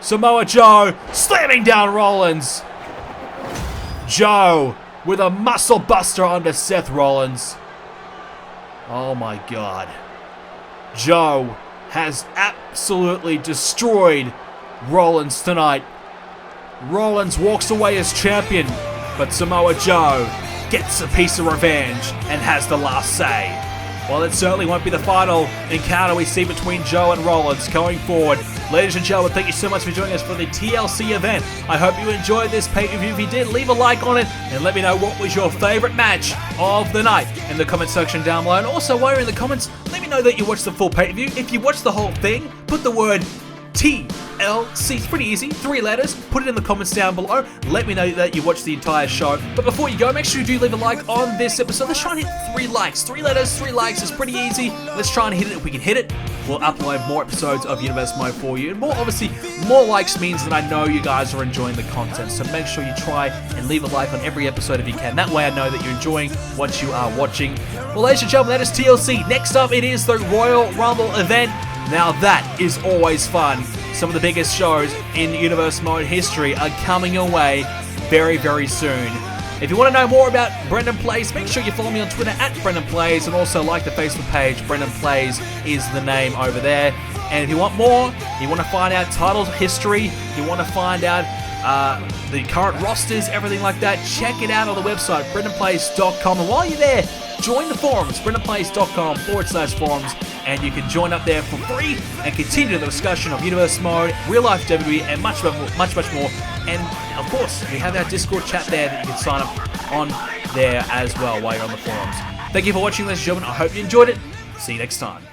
Speaker 1: Samoa Joe slamming down Rollins. Joe with a muscle buster onto Seth Rollins. Oh my God. Joe has absolutely destroyed Rollins tonight. Rollins walks away as champion, but Samoa Joe gets a piece of revenge and has the last say. Well, it certainly won't be the final encounter we see between Joe and Rollins going forward. Ladies and gentlemen, thank you so much for joining us for the TLC event. I hope you enjoyed this pay-per-view. If you did, leave a like on it and let me know what was your favorite match of the night in the comment section down below. And also, while you're in the comments, let me know that you watched the full pay-per-view. If you watched the whole thing, put the word TLC, it's pretty easy, 3 letters, put it in the comments down below, let me know that you watched the entire show. But before you go, make sure you do leave a like on this episode. Let's try and hit 3 likes, 3 letters, 3 likes, it's pretty easy. Let's try and hit it. If we can hit it, we'll upload more episodes of Universe Mode for you. And more likes means that I know you guys are enjoying the content, so make sure you try and leave a like on every episode if you can. That way I know that you're enjoying what you are watching. Well, ladies and gentlemen, that is TLC. Next up, it is the Royal Rumble event. Now that is always fun. Some of the biggest shows in Universe Mode history are coming your way very, very soon. If you want to know more about BrendenPlayz, make sure you follow me on Twitter at BrendenPlayz and also like the Facebook page. BrendenPlayz is the name over there. And if you want more, you want to find out title history, you want to find out the current rosters, everything like that, check it out on the website, BrendenPlayz.com. And while you're there, join the forums, BrendenPlayz.com/forums, and you can join up there for free and continue the discussion of Universe Mode, real life WWE, and much more. And of course, we have our Discord chat there that you can sign up on there as well while you're on the forums. Thank you for watching, ladies and gentlemen. I hope you enjoyed it. See you next time.